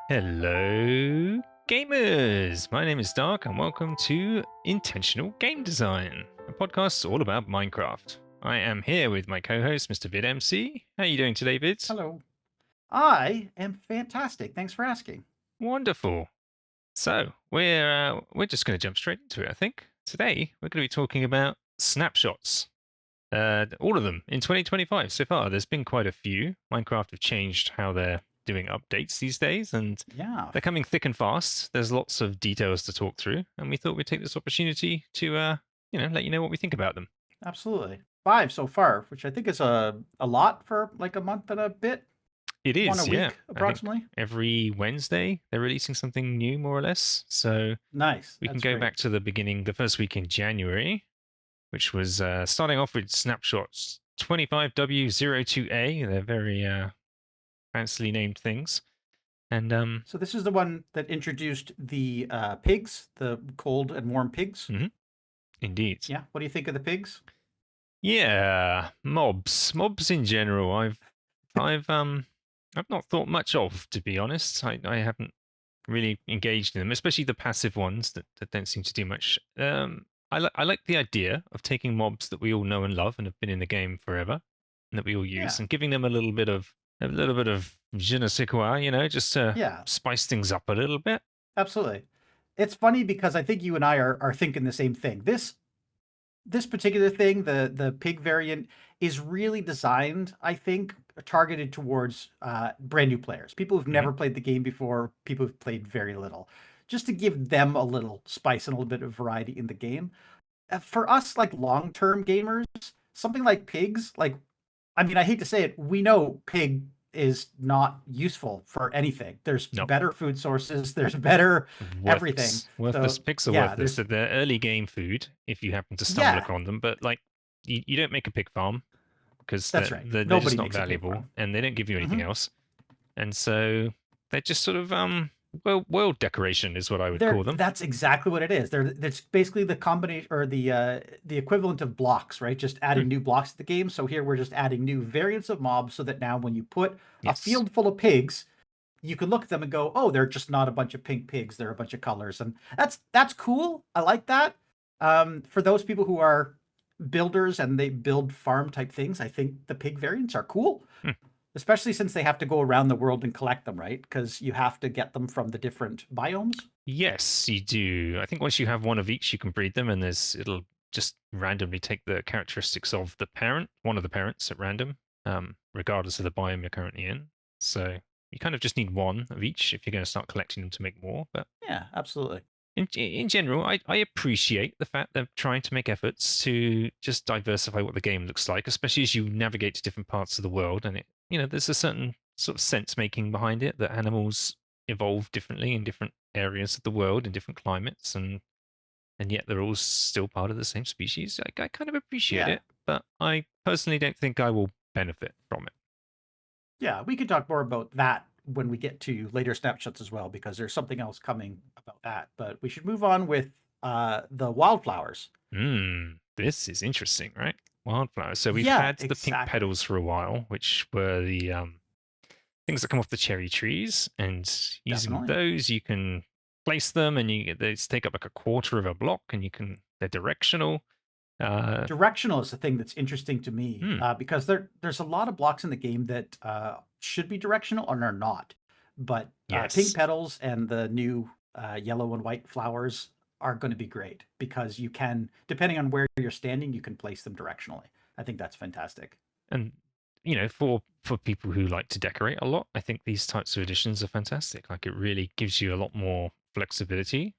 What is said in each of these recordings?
Hello, gamers! My name is Dark, and welcome to Intentional Game Design, a podcast all about Minecraft. I am here with my co-host, Mr. VidMC. How are you doing today, Vids? Hello. I am fantastic. Thanks for asking. Wonderful. So we're just going to jump straight into it. I think today we're going to be talking about snapshots. All of them in 2025 so far. There's been quite a few. Minecraft have changed how they're doing updates these days, and Yeah, they're coming thick and fast. There's lots of details to talk through, and we thought we'd take this opportunity to, let you know what we think about them. absolutely. 5 so far, which I think is a lot for like a month and a bit. It One a is, yeah. week, I think approximately. every Wednesday they're releasing something new, more or less. So Nice. we can That's go great. back to the beginning, the first week in January, which was starting off with snapshots 25W02A. They're very fancily named things. And So this is the one that introduced the pigs, the cold and warm pigs. indeed. Yeah. What do you think of the pigs? Yeah, mobs in general. I've I've not thought much of, to be honest. I haven't really engaged in them, especially the passive ones that don't seem to do much. I like the idea of taking mobs that we all know and love and have been in the game forever, and that we all use, Yeah. and giving them a little bit of je ne sais quoi, just to Yeah. spice things up a little bit. Absolutely. It's funny because I think you and I are thinking the same thing. This particular thing, the pig variant, is really designed, I think, targeted towards brand new players, people who've Mhm. never played the game before, people who've played very little, just to give them a little spice and a little bit of variety in the game. For us, like long-term gamers, something like pigs, like I mean, I hate to say it, we know pig is not useful for anything. There's No, better food sources, there's better everything. worthless. So Pigs are yeah, worthless. there's They're early game food if you happen to stumble yeah, upon them, but like you don't make a pig farm because that's right. they're just Nobody not makes a pig valuable farm. and they don't give you anything Mhm. else. And so they're just sort of world decoration is what I would call them. That's exactly what it is. It's basically the combination or the equivalent of blocks, right? Just Hmm, adding new blocks to the game. So here we're just adding new variants of mobs so that now when you put a yes. field full of pigs, you can look at them and go, "Oh, they're just not a bunch of pink pigs. They're a bunch of colors." And that's cool. I like that. For those people who are builders and they build farm type things, I think the pig variants are cool. Hmm. Especially since they have to go around the world and collect them, right? Because you have to get them from the different biomes. Yes, you do. I think once you have one of each, you can breed them, and it'll just randomly take the characteristics of the parent, one of the parents at random, regardless of the biome you're currently in. So you kind of just need one of each if you're going to start collecting them to make more. But Yeah, absolutely. in general, I appreciate the fact they're trying to make efforts to just diversify what the game looks like, especially as you navigate to different parts of the world. And there's a certain sort of sense making behind it that animals evolve differently in different areas of the world in different climates, and yet they're all still part of the same species. I kind of appreciate Yeah. it, but I personally don't think I will benefit from it. Yeah, we could talk more about that when we get to later snapshots as well, because there's something else coming about that. But we should move on with the wildflowers. This is interesting, right? Wildflowers. So we've Yeah, had the pink exactly. petals for a while, which were the things that come off the cherry trees, and using Definitely. those you can place them, and they take up like a quarter of a block, and they're directional. Uh, Directional is the thing that's interesting to me hmm, because there's a lot of blocks in the game that should be directional and are not. But pink yes, petals and the new yellow and white flowers are going to be great because you can, depending on where you're standing, you can place them directionally. I think that's fantastic. and for people who like to decorate a lot, I think these types of additions are fantastic. Like it really gives you a lot more flexibility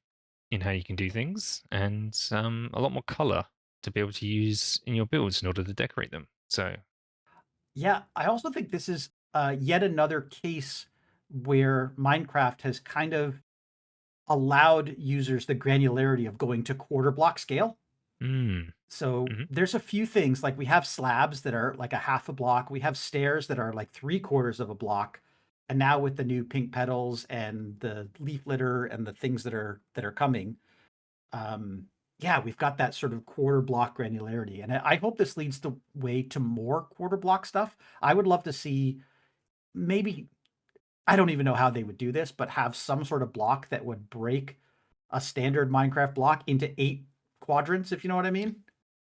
in how you can do things, and a lot more color to be able to use in your builds in order to decorate them. So Yeah, I also think this is yet another case where Minecraft has kind of allowed users the granularity of going to quarter block scale. mm, So mhm. there's a few things like we have slabs that are like a half a block. We have stairs that are like three quarters of a block. And now with the new pink petals and the leaf litter and the things that are coming, um, yeah, we've got that sort of quarter block granularity. And I hope this leads the way to more quarter block stuff. I would love to see maybe I don't even know how they would do this, but have some sort of block that would break a standard Minecraft block into 8 quadrants, if you know what I mean.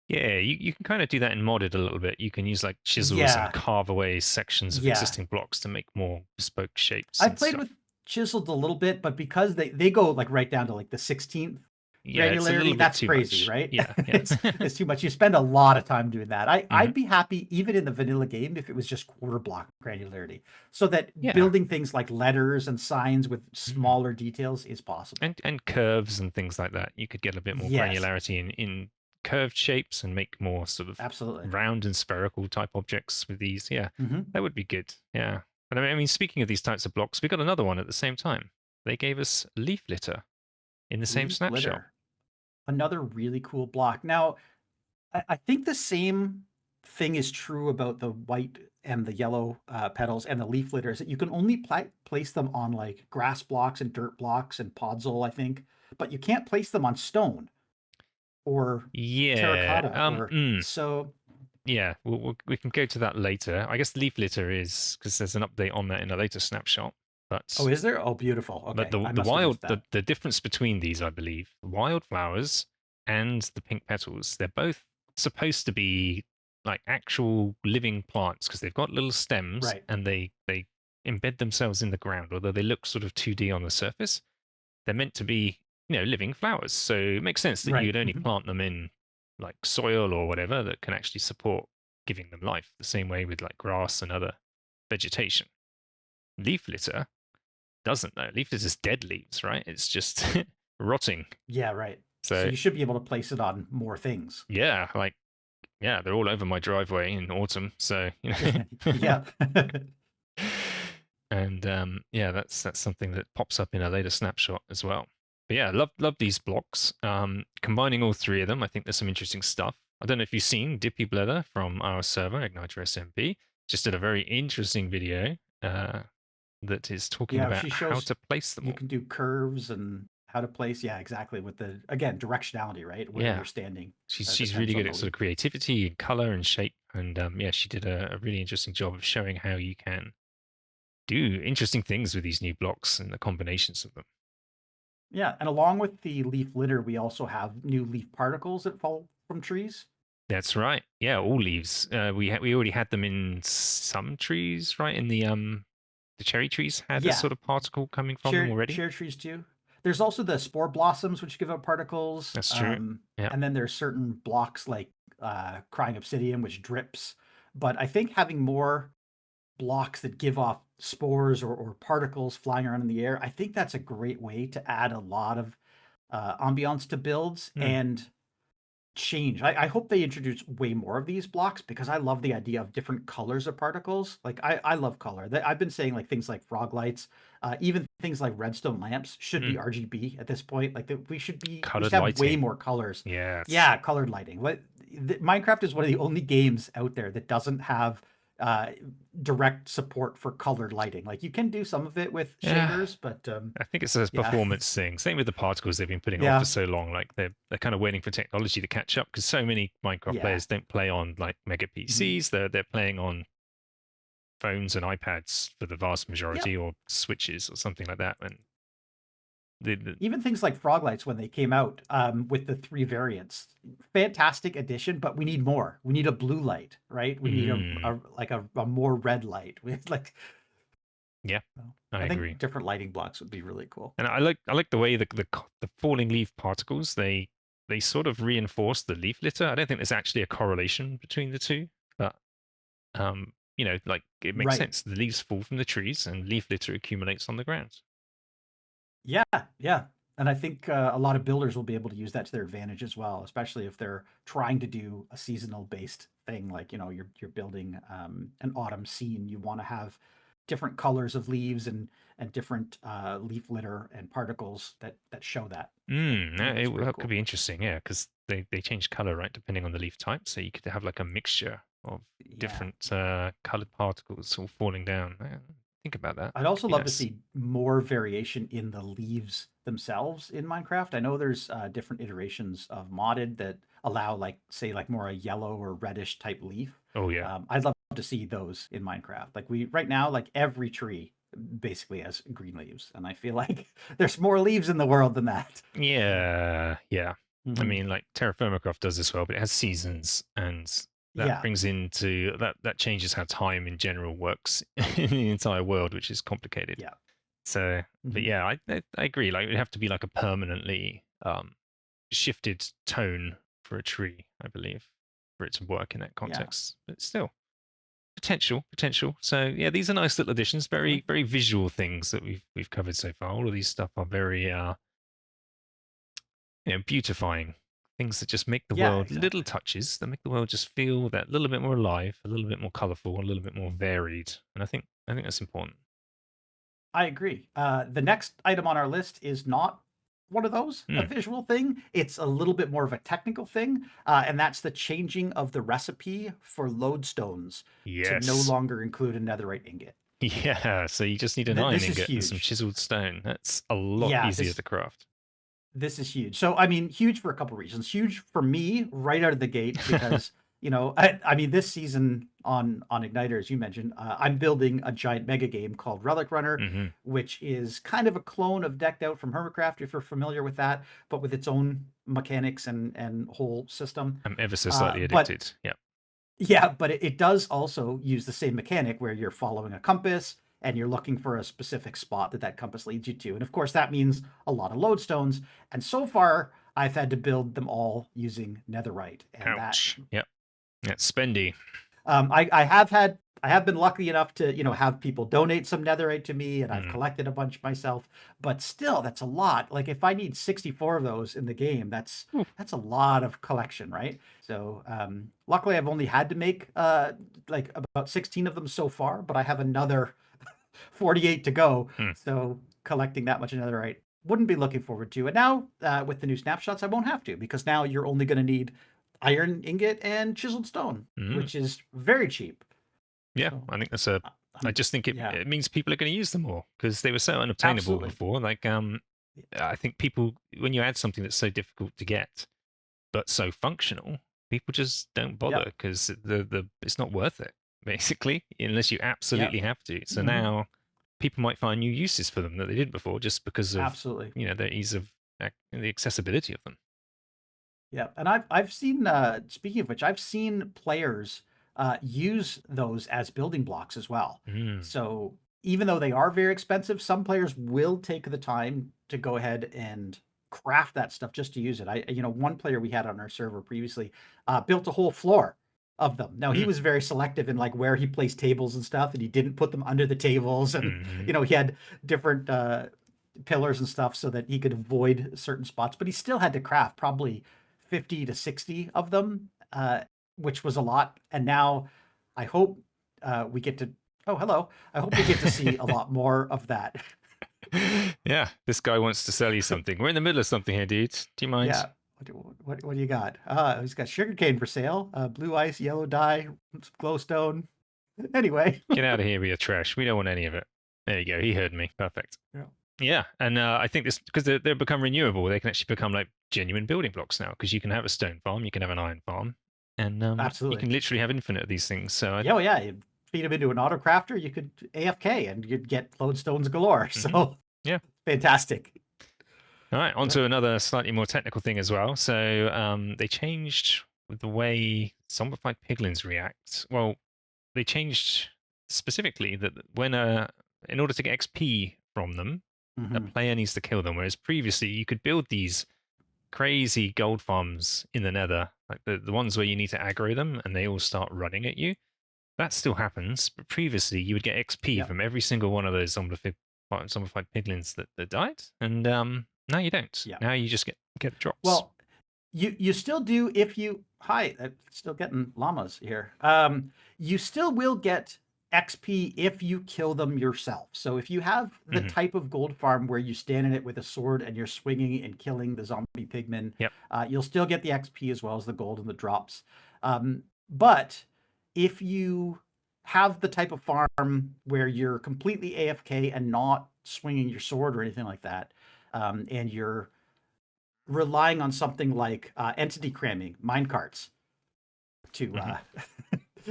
Yeah, you can kind of do that in modded a little bit. You can use like chisels and Yeah, carve away sections of yeah. existing blocks to make more bespoke shapes I've and played stuff. with chiseled a little bit, but because they go like right down to like the 16th Yeah, it's a little granularity, bit that's too crazy, much. right? Yeah, yeah. It's too much. You spend a lot of time doing that. Hmm. I'd be happy even in the vanilla game if it was just quarter block granularity, so that Yeah. building things like letters and signs with Mm. smaller details is possible. And curves and things like that. You could get a bit more Yes, granularity in curved shapes and make more sort of absolutely. round and spherical type objects with these. Yeah, Hmm. that would be good. Yeah. But I mean, speaking of these types of blocks, we got another one at the same time. They gave us leaf litter in the same Leaf snapshot. litter, another really cool block. Now, I think the same thing is true about the white and the yellow petals and the leaf litter is that you can only place them on like grass blocks and dirt blocks and podzol, I think, but you can't place them on stone or Yeah. terracotta or so. Yeah. We can go to that later. I guess leaf litter is because there's an update on that in a later snapshot. Oh, But is there? Oh, beautiful. But Okay, I the must have wild missed that. the difference between these, I believe, wildflowers and the pink petals, they're both supposed to be like actual living plants because they've got little stems Right, and they embed themselves in the ground, although they look sort of 2D on the surface. They're meant to be, living flowers. So it makes sense that right. you'd only plant them in like soil or whatever that can actually support giving them life, the same way with like grass and other vegetation. Leaf litter doesn't though. Leaf is just dead leaves, right? It's just rotting. Yeah, right. So So you should be able to place it on more things. yeah, like yeah, they're all over my driveway in autumn. So know, Yeah. and yeah, that's something that pops up in a later snapshot as well. But yeah, love these blocks. Combining all three of them, I think there's some interesting stuff. I don't know if you've seen Dippy Blether from our server, Igniter SMP, just did a very interesting video that is talking Yeah, about she how shows to place them you all. can do curves and how to place. Yeah, exactly. With the again directionality, right? Where Yeah, you're standing she's really depends on good the at sort leaf. of creativity and color and shape, and yeah, she did a really interesting job of showing how you can do interesting things with these new blocks and the combinations of them. Yeah, and along with the leaf litter, we also have new leaf particles that fall from trees. That's right. Yeah, all leaves. We already had them in some trees, right? In the cherry trees had a Yeah, sort of particle coming from them already. share trees too. There's also the spore blossoms, which give out particles. That's true. Yeah. And then there's certain blocks like crying obsidian, which drips. But I think having more blocks that give off spores or particles flying around in the air, I think that's a great way to add a lot of ambiance to builds Hmm. and change. I hope they introduce way more of these blocks because I love the idea of different colors of particles. Like I love color. I've been saying like things like frog lights, even things like redstone lamps should Hmm. be RGB at this point. Like we should Colored have way lighting. more colors. Yes. Yeah, colored lighting. Minecraft is one of the only games out there that doesn't have uh, direct support for colored lighting. Like you can do some of it with Yeah. shaders, but I think it's a yeah, performance thing. Same with the particles they've been putting off for yeah, so long. Like they're kind of waiting for technology to catch up because so many Minecraft yeah. players don't play on like mega Mhm. PCs. They're playing on phones and iPads for the vast Yep. majority, or switches or something like that. And the Even things like frog lights when they came out with the 3 variants, fantastic addition, but we need more. We need a blue light, right? We need mm, a more red light. With like, yeah, well, I I agree. think different lighting blocks would be really cool. And I like the way the falling leaf particles they sort of reinforce the leaf litter. I don't think there's actually a correlation between the two, but like it makes Right. sense. The leaves fall from the trees and leaf litter accumulates on the ground. Yeah, yeah. And I think a lot of builders will be able to use that to their advantage as well, especially if they're trying to do a seasonal based thing. Like, you're building an autumn scene. You want to have different colors of leaves and different leaf litter and particles that show that. So I think that's pretty That could cool. be interesting, yeah, because they change color, right, depending on the leaf type. So you could have like a mixture of Yeah. different colored particles all falling down. Think about that. I'd Could also be love to nice. see more variation in the leaves themselves in Minecraft. I know there's different iterations of modded that allow, like, say, like more a yellow or reddish type leaf. Oh yeah. I'd love to see those in Minecraft. Like we right now, like every tree basically as green leaves. And I feel like there's more leaves in the world than that. Yeah, yeah. I Hmm. mean, like Terra Firmacraft does as well, but it has seasons, and that Yeah. brings into that changes how time in general works in the entire world, which is complicated. Yeah. So, but Hmm. yeah, I agree. Like, it would have to be like a permanently shifted tone for a tree, I believe, for it to work in that Yeah. context. But still, potential. So yeah, these are nice little additions, Definitely. very visual things that we've covered so far. All of these stuff are very beautifying things that just make the Yeah, world little exactly. touches that make the world just feel that little bit more alive, a little bit more colorful, a little bit more varied. And I think that's important. I agree. The next item on our list is not one of those, a Mm, visual thing. It's a little bit more of a technical thing, and that's the changing of the recipe for lodestones to no yes. longer include a netherite ingot. Yeah, so you just need an iron This is ingot and some huge. chiseled stone. That's a lot Yeah, easier to craft. this is huge. So, I mean, huge for a couple reasons. Huge for me right out of the gate because, I mean, this season on Igniter, as you mentioned, I'm building a giant mega game called Relic Runner, Hmm. which is kind of a clone of Decked Out from Hermitcraft, if you're familiar with that, but with its own mechanics and whole system. I'm ever so Uh, slightly but addicted. Yeah. yeah, but it does also use the same mechanic where you're following a compass and you're looking for a specific spot that compass leads you to. And of course, that means a lot of lodestones. And so far, I've had to build them all using netherite, and that Ouch. Yep. That's spendy. I have been lucky enough to have people donate some netherite to me, and I've Mm. collected a bunch myself. But still, that's a lot. Like if I need 64 of those in the game, Oof. that's a lot of collection, right? So luckily, I've only had to make like about 16 of them so far, but I have another 48 to go. Mm. So collecting that much netherite wouldn't be looking forward to. And now with the new snapshots, I won't have to because now you're only going to need iron ingot and chiseled stone, Mm. which is very cheap. Yeah, So, I think that's a. I just think it yeah, it means people are going to use them more because they were so unobtainable absolutely. before. Like I think people when you add something that's so difficult to get but so functional, people just don't bother Yep. because the it's not worth it basically unless you Yep. absolutely have to. So Hmm. now people might find new uses for them that they didn't before just because of Absolutely. the ease of the accessibility of them. Yep. And I've seen speaking of which, I've seen players use those as building blocks as well. Mm. So even though they are very expensive, some players will take the time to go ahead and craft that stuff just to use it. One player we had on our server previously built a whole floor of them. Now he Mm. was very selective in like where he placed tables and stuff, and he didn't put them under the tables, and Hmm. he had different pillars and stuff so that he could avoid certain spots. But he still had to craft probably 50 to 60 of them, which was a lot. And now I hope we get to, oh, hello. I hope we get to see a lot more of that. Yeah, this guy wants to sell you something. We're in the middle of something here, dude. Do you mind? Yeah. What do you got? He's got sugarcane for sale, blue ice, yellow dye, glowstone. Anyway. Get out of here with your trash. We don't want any of it. There you go. He heard me. Perfect. Yeah. Yeah, and I think this because they're become renewable. They can actually become like genuine building blocks now because you can have a stone farm, you can have an iron farm, and you Absolutely. can literally have infinite of these things. So Yeah, well, yeah. You feed them into an auto crafter, you could AFK and you'd get lodestones galore. mhm. So Yeah. fantastic. All right, on Yep. to another slightly more technical thing as well. So they changed the way zombified piglins react. Well, they changed specifically that when in order to get XP from them, a Hmm. player needs to kill them. Whereas previously you could build these crazy gold farms in the nether, like the ones where you need to aggro them and they all start running at you. That still happens, but previously you would get XP Yep. from every single one of those zombified piglins that died, and now you don't. Yep. Now you just get drops. Well, you still do if you hi, still getting llamas here. You still will get XP if you kill them yourself. So if you have the Hmm. type of gold farm where you stand in it with a sword and you're swinging and killing the zombie pigmen, Yep. you'll still get the XP as well as the gold and the drops. But if you have the type of farm where you're completely AFK and not swinging your sword or anything like that, and you're relying on something like entity cramming, mine carts, to Hmm.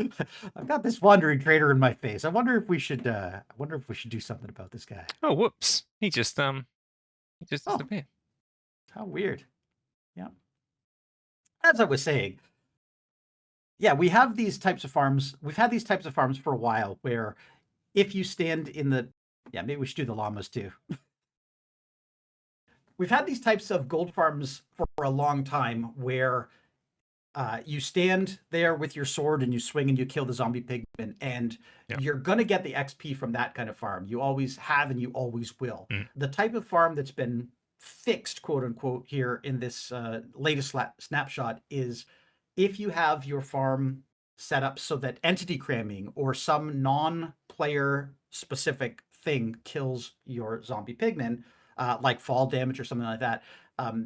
I've got this wandering trader in my face. I wonder if we should. I wonder if we should do something about this guy. Oh, whoops! He just Oh, disappeared. how weird. Yeah. As I was saying, yeah, we have these types of farms. We've had these types of farms for a while where if you stand in the, yeah, maybe we should do the llamas too. We've had these types of gold farms for a long time where you stand there with your sword and you swing and you kill the zombie pigmen, and Yeah. you're going to get the XP from that kind of farm. You always have and you always will. Mm. The type of farm that's been fixed, quote unquote, here in this latest snapshot is if you have your farm set up so that entity cramming or some non-player specific thing kills your zombie pigmen, like fall damage or something like that,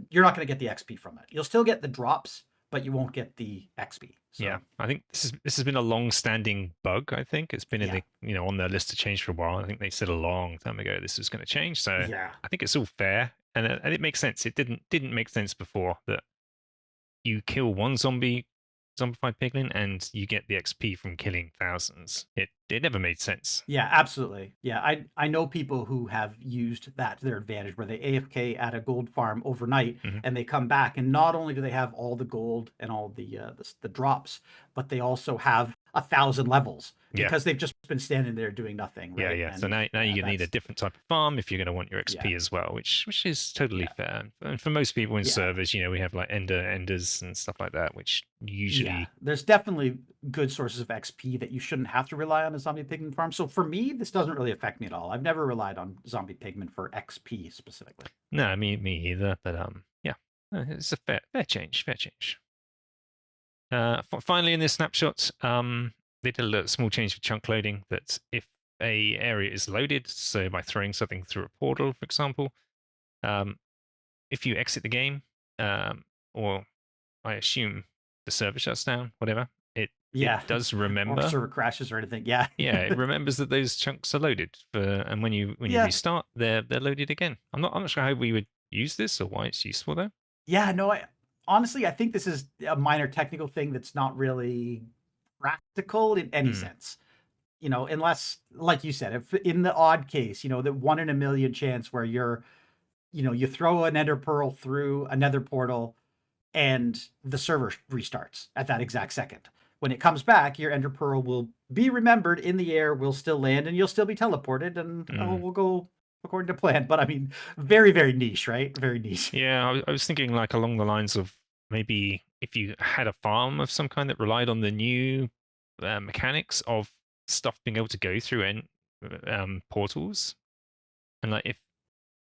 you're not going to get the XP from it. You'll still get the drops, but you won't get the XP. So, Yeah, I think this has been a long-standing bug. I think it's been in yeah. the on their list to change for a while. I think they said a long time ago this was going to change. So Yeah. I think it's all fair, and it makes sense. It didn't make sense before that you kill one zombified piglin and you get the XP from killing thousands. It never made sense. Yeah, absolutely. Yeah, I know people who have used that to their advantage, where they AFK at a gold farm overnight, Mhm. and they come back, and not only do they have all the gold and all the drops, but they also have 1,000 levels Yeah. because they've just been standing there doing nothing. Yeah, Right? yeah. So And now you're gonna need a that's different type of farm if you're gonna want your XP yeah, as well, which is totally yeah, fair. And for most people in yeah, servers, we have like enders and stuff like that, which yeah. usually There's definitely good sources of XP that you shouldn't have to rely on a zombie pigman farm. So for me, this doesn't really affect me at all. I've never relied on zombie pigman for XP specifically. no, me either. But yeah, it's a fair change, fair change. Finally, in this snapshot, they did a small change for chunk loading. That if a area is loaded, so by throwing something through a portal, for example, if you exit the game, or I assume the server shuts down, whatever, it Yeah, does or remember. server crashes or anything. Yeah, Yeah, it remembers that those chunks are loaded and when you yeah, restart, they're loaded again. I'm not sure how we would use this or why it's useful though. yeah. No, I honestly I think this is a minor technical thing that's not really practical in any Hmm. sense. Unless, like you said, if in the odd case, the 1 in a million chance where you throw an ender pearl through another portal and the server restarts at that exact second. When it comes back, your ender pearl will be remembered in the air, will still land, and you'll still be teleported, and we'll go according to plan. But I mean, very, very niche, right? Very niche. Yeah, I was thinking like along the lines of maybe if you had a farm of some kind that relied on the new mechanics of stuff being able to go through portals, and like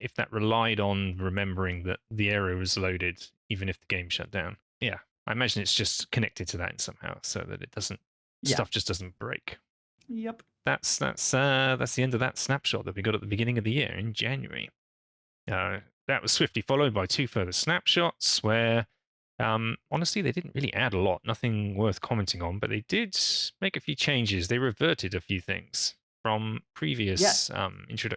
if that relied on remembering that the area was loaded even if the game shut down. Yeah, I imagine it's just connected to that somehow so that it doesn't Yeah. stuff just doesn't break. Yep. That's the end of that snapshot that we got at the beginning of the year in January. That was swiftly followed by 2 further snapshots where, honestly, they didn't really add a lot, nothing worth commenting on, but they did make a few changes. They reverted a few things from previous Yeah.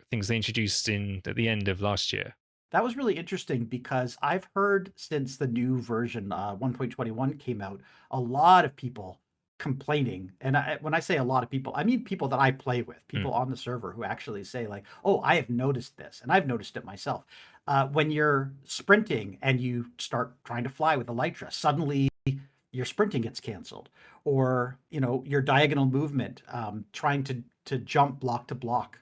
things they introduced at the end of last year. That was really interesting because I've heard since the new version 1.21 came out, a lot of people complaining. And when I say a lot of people, I mean people that I play with, Mm. people on the server who actually say like, "Oh, I have noticed this," and I've noticed it myself. When you're sprinting and you start trying to fly with elytra, suddenly your sprinting gets canceled, or your diagonal movement, trying to jump block to block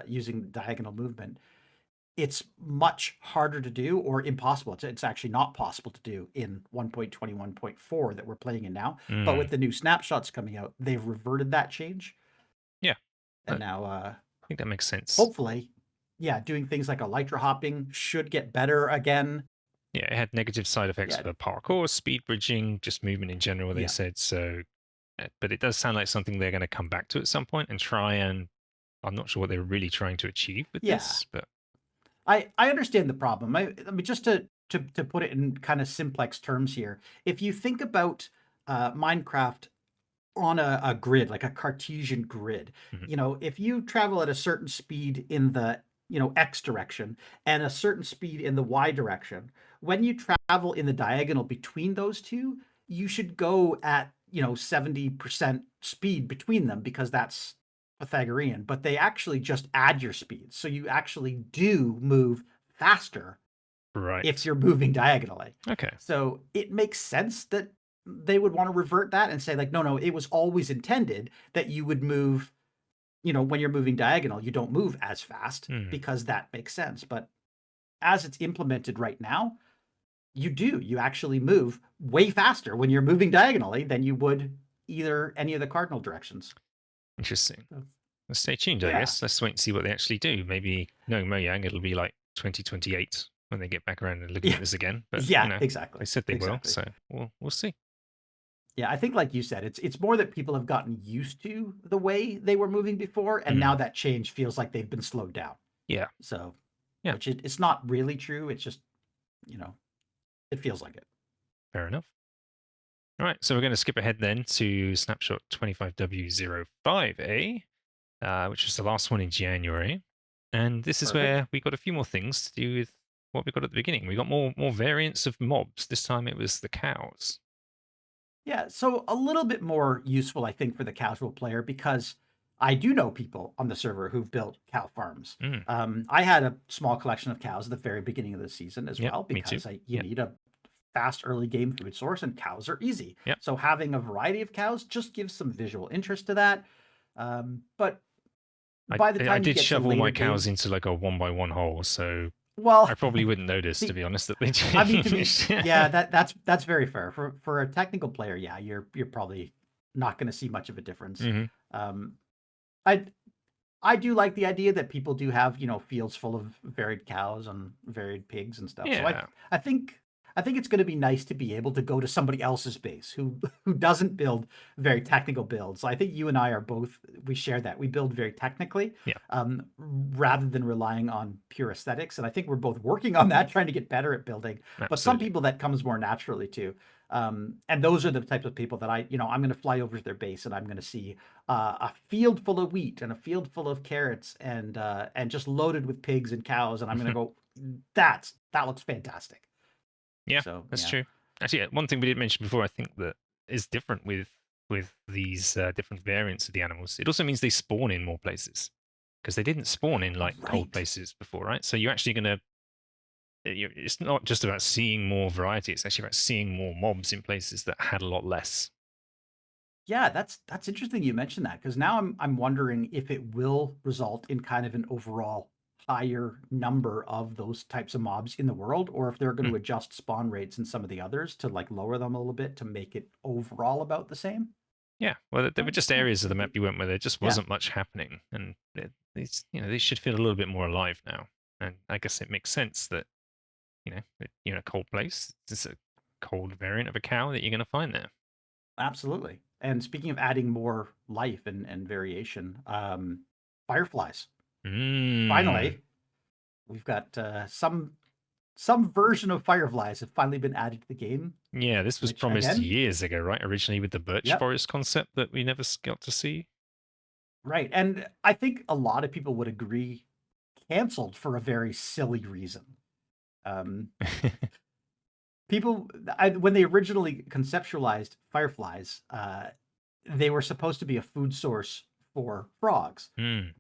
using diagonal movement, it's much harder to do or impossible. It's actually not possible to do in 1.21.4 that we're playing in now. But Mm. with the new snapshots coming out, they've reverted that change. Yeah, And I now, think that makes sense. hopefully, yeah, doing things like elytra hopping should get better again. Yeah, it had negative side effects Yeah, for parkour, speed bridging, just movement in general, they yeah, said. So, but it does sound like something they're going to come back to at some point and try and I'm not sure what they're really trying to achieve with yeah. this, but I understand the problem. I mean, just to put it in kind of simplex terms here, if you think about Minecraft on a grid, like a Cartesian grid. mhm. If you travel at a certain speed in the, X direction and a certain speed in the Y direction, when you travel in the diagonal between those two, you should go at 70% speed between them because that's Pythagorean, but they actually just add your speed. So you actually do move faster if Right. you're moving diagonally. Okay. So it makes sense that they would want to revert that and say, like, no, it was always intended that you would move, when you're moving diagonal, you don't move as fast Hmm. because that makes sense. But as it's implemented right now, you actually move way faster when you're moving diagonally than you would either any of the cardinal directions. Interesting. So, Let's stay tuned, I yeah. guess. Let's wait and see what they actually do. Maybe knowing Mojang, it'll be like 2028 when they get back around and looking Yeah. at this again. But Yeah, exactly. they said they will, Exactly. so we'll see. Yeah, I think like you said, it's more that people have gotten used to the way they were moving before, and now Mm. that change feels like they've been slowed down. Yeah. So, Yeah. which it's not really true. It's just, it feels like it. Fair enough. All right, so we're going to skip ahead then to snapshot 25W05A, which was the last one in January. And this is Perfect. where we got a few more things to do with what we got at the beginning. We got more variants of mobs. This time it was the cows. Yeah, so a little bit more useful, I think, for the casual player because I do know people on the server who've built cow farms. Mm. I had a small collection of cows at the very beginning of the season as Yep, well me too. because you Yep. need a fast early game food source, and cows are easy. Yep. So having a variety of cows just gives some visual interest to that. But by the I time you did get to shove all later my cows game, into like a 1x1 hole, so well, I probably wouldn't notice, to see, be honest, that they I mean, to me, changed. yeah, that's very fair. For a technical player, yeah, you're probably not going to see much of a difference. Hmm. Um, I I do like the idea that people do have, fields full of varied cows and varied pigs and stuff. So I Yeah. I think I think it's going to be nice to be able to go to somebody else's base who who doesn't build very technical builds. So I think you and I are both, we share that. We build very technically, Yeah. rather than relying on pure aesthetics. And I think we're both working on that, trying to get better at building. But some Absolutely. people that comes more naturally too. And those are the types of people that I'm going to fly over to their base and I'm going to see a field full of wheat and a field full of carrots and just loaded with pigs and cows, and I'm gonna go, that looks fantastic. Yeah, So that's yeah, true. Actually, one thing we didn't mention before, I think that is different with these different variants of the animals. It also means they spawn in more places because they didn't spawn in like cold right. places before, right? So you're actually gonna. It's not just about seeing more variety; it's actually about seeing more mobs in places that had a lot less. Yeah, that's interesting you mentioned that because now I'm wondering if it will result in kind of an overall higher number of those types of mobs in the world, or if they're going Hmm. to adjust spawn rates in some of the others to like lower them a little bit to make it overall about the same. Yeah, well, there were just areas of the Could map be. you went where there just Yeah, wasn't much happening, and these they should feel a little bit more alive now. And I guess it makes sense that you're in a cold place. It's a cold variant of a cow that you're going to find there. absolutely. And speaking of adding more life and variation, fireflies. Mm. Finally, we've got some version of fireflies have finally been added to the game, Yeah, this was which promised again, years ago, right? Originally with the birch yep, forest concept that we never got to see. right. And I think a lot of people would agree canceled for a very silly reason. Um, when they originally conceptualized fireflies, they were supposed to be a food source for frogs. Mm.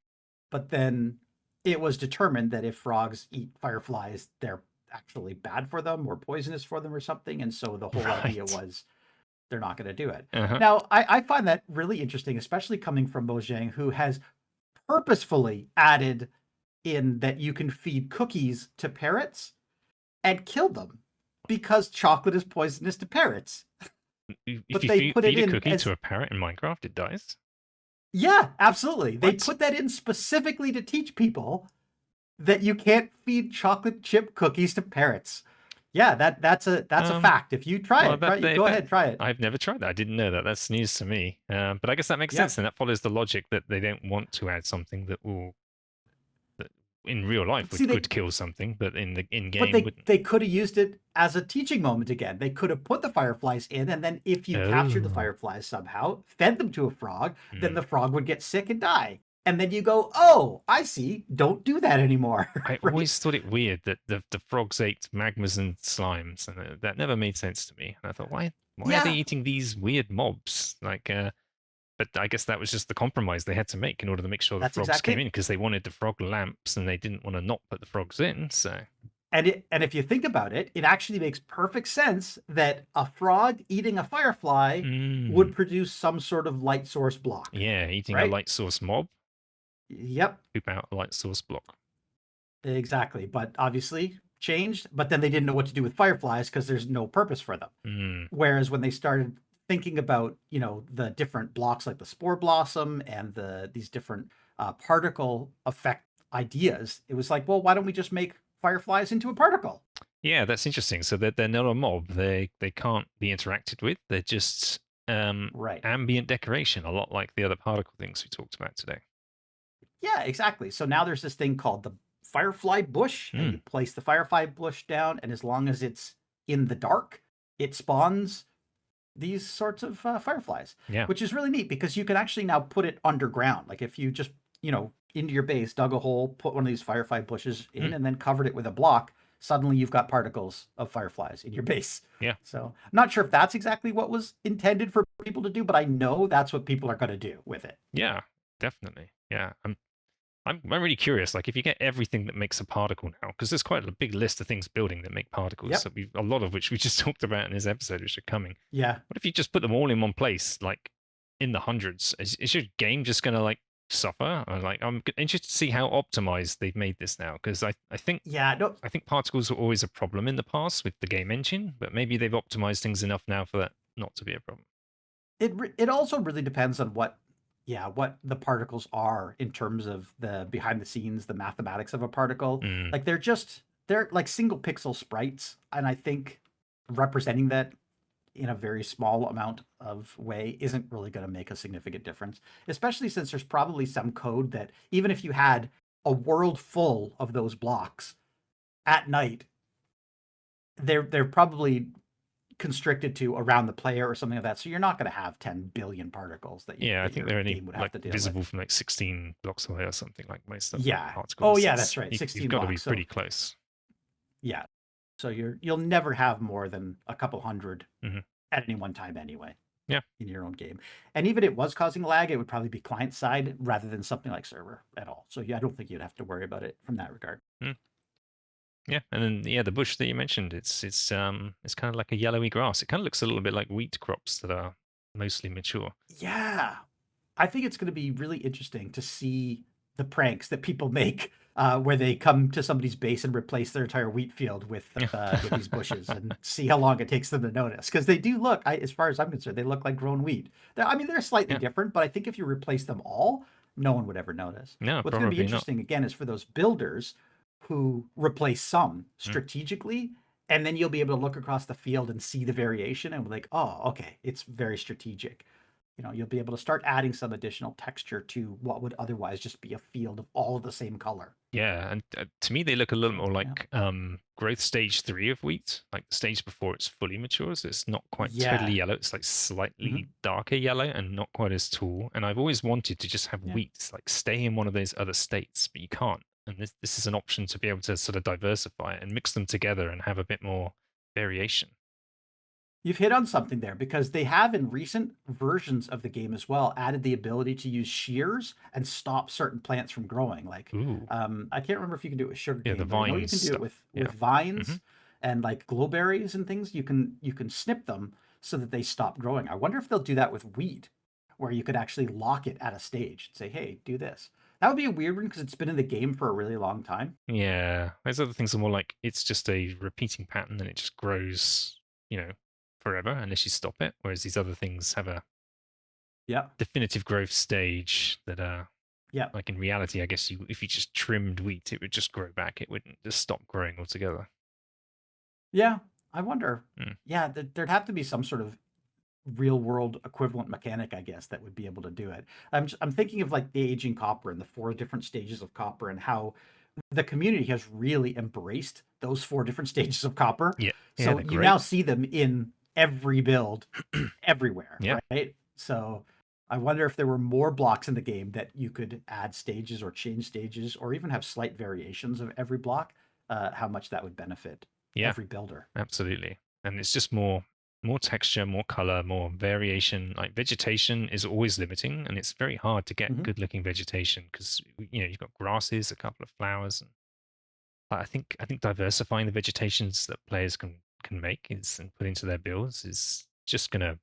But then it was determined that if frogs eat fireflies, they're actually bad for them or poisonous for them or something. And so the whole idea Right. was they're not going to do it. Uh-huh. Now, I find that really interesting, especially coming from Mojang, who has purposefully added in that you can feed cookies to parrots and kill them because chocolate is poisonous to parrots. If But you they put it feed a in cookie to as, a parrot in Minecraft, it dies. yeah, absolutely. They What? put that in specifically to teach people that you can't feed chocolate chip cookies to parrots. Yeah, that's a Um, fact. If you try well, it, go ahead, try it. I've never tried that. I didn't know that. That's news to me. But I guess that makes Yeah. sense, and that follows the logic that they don't want to add something that in real life See, would kill something, but in the in but game wouldn't. they could have used it as a teaching moment again. They could have put the fireflies in, and then if you captured the Oh. fireflies somehow, fed them to a frog, then Hmm. the frog would get sick and die. And then you go, oh, I see. Don't do that anymore, I right? always thought it weird that the frogs ate magmas and slimes, and that never made sense to me. And I thought, why? Why are they Yeah, eating these weird mobs? Like, but I guess that was just the compromise they had to make in order to make sure the that's frogs exactly came in it. because they wanted the frog lamps and they didn't want to not put the frogs in. So, And if you think about it, it actually makes perfect sense that a frog eating a firefly would produce some sort of light source block, yeah, eating a right? light source mob, Yep, poop out a light source block. exactly. But obviously changed. But then they didn't know what to do with fireflies because there's no purpose for them. Whereas when they started thinking about, the different blocks like the spore blossom and these different particle effect ideas, it was like, well, why don't we just make fireflies into a particle? Yeah, that's interesting. So they're not a mob. They can't be interacted with. They're just Right. ambient decoration, a lot like the other particle things we talked about today. Yeah, exactly. So now there's this thing called the firefly bush, and you place the firefly bush down, and as long as it's in the dark, it spawns these sorts of fireflies, Yeah. which is really neat because you can actually now put it underground. Like if you just, into your base, dug a hole, put one of these firefly bushes in, and then covered it with a block, suddenly you've got particles of fireflies in your base. Yeah. So I'm not sure if that's exactly what was intended for people to do, but I know that's what people are going to do with it. Yeah, definitely. Yeah. I'm really curious. Like, if you get everything that makes a particle now, because there's quite a big list of things building that make particles, Yep. so a lot of which we just talked about in this episode, which are coming. Yeah. What if you just put them all in one place, like in the hundreds? Is your game just gonna like suffer? Or, like, I'm interested to see how optimized they've made this now, because I think Yeah. No, I think particles were always a problem in the past with the game engine, but maybe they've optimized things enough now for that not to be a problem. it also really depends on what the particles are in terms of the behind the scenes, the mathematics of a particle. Like they're like single pixel sprites, and I think representing that in a very small amount of way isn't really going to make a significant difference, especially since there's probably some code that even if you had a world full of those blocks at night, they're probably constricted to around the player or something like that. So you're not going to have 10 billion particles that Yeah, I think your they're only game would have like to deal with. visible from like 16 blocks away or something like most of the Yeah. Oh particles. yeah, It's that's right. you've 16 got to be blocks. So pretty close. yeah. So you'll never have more than a couple hundred Hmm. at any one time anyway. Yeah. In your own game. And even if it was causing lag, it would probably be client side rather than something like server at all. So yeah, I don't think you'd have to worry about it from that regard. Mm. Yeah, and then yeah, the bush that you mentioned, it's kind of like a yellowy grass. It kind of looks a little bit like wheat crops that are mostly mature. Yeah. I think it's going to be really interesting to see the pranks that people make where they come to somebody's base and replace their entire wheat field with these bushes and see how long it takes them to notice. Because they do look, as far as I'm concerned, they look like grown wheat. I mean, they're slightly Yeah. different, but I think if you replace them all, no one would ever notice. No, What's going to be probably not. interesting again is for those builders who replace some Mm. strategically, and then you'll be able to look across the field and see the variation and be like, oh, okay, it's very strategic. You'll be able to start adding some additional texture to what would otherwise just be a field of all of the same color. Yeah, and to me they look a little So, more yeah. like growth stage 3 of wheat, like the stage before it's fully mature. So it's not quite totally Yeah. yellow. It's like slightly Mhm. darker yellow and not quite as tall. And I've always wanted to just have Yeah. wheat like stay in one of those other states, but you can't. And this is an option to be able to sort of diversify it and mix them together and have a bit more variation. You've hit on something there because they have in recent versions of the game as well added the ability to use shears and stop certain plants from growing. Like, Ooh, I can't remember if you can do it with yeah, the sugarcane, but I know you vines can do it stuff. with Yeah. Hmm. vines and like glowberries and things. You can snip them so that they stop growing. I wonder if they'll do that with wheat, where you could actually lock it at a stage and say, "Hey, do this." That would be a weird one because it's been in the game for a really long time. Yeah, those other things are more like it's just a repeating pattern and it just grows, forever unless you stop it. Whereas these other things have a Yeah, definitive growth stage that yeah. like in reality, I guess if you just trimmed wheat, it would just grow back. It wouldn't just stop growing altogether. Yeah, I wonder. Mm. Yeah, there'd have to be some sort of real world equivalent mechanic, I guess, that would be able to do it. I'm thinking of like the aging copper and the four different stages of copper and how the community has really embraced those four different stages of copper. Yeah, yeah, So they're you now great. see them in every build everywhere, Yeah, right? So I wonder if there were more blocks in the game that you could add stages or change stages or even have slight variations of every block, how much that would benefit yeah, every builder. absolutely. And it's just more more texture, more color, more variation. Like vegetation is always limiting, and it's very hard to get Hmm. good looking vegetation because you've got grasses, a couple of flowers, and I think diversifying the vegetations that players can make is and put into their builds is just gonna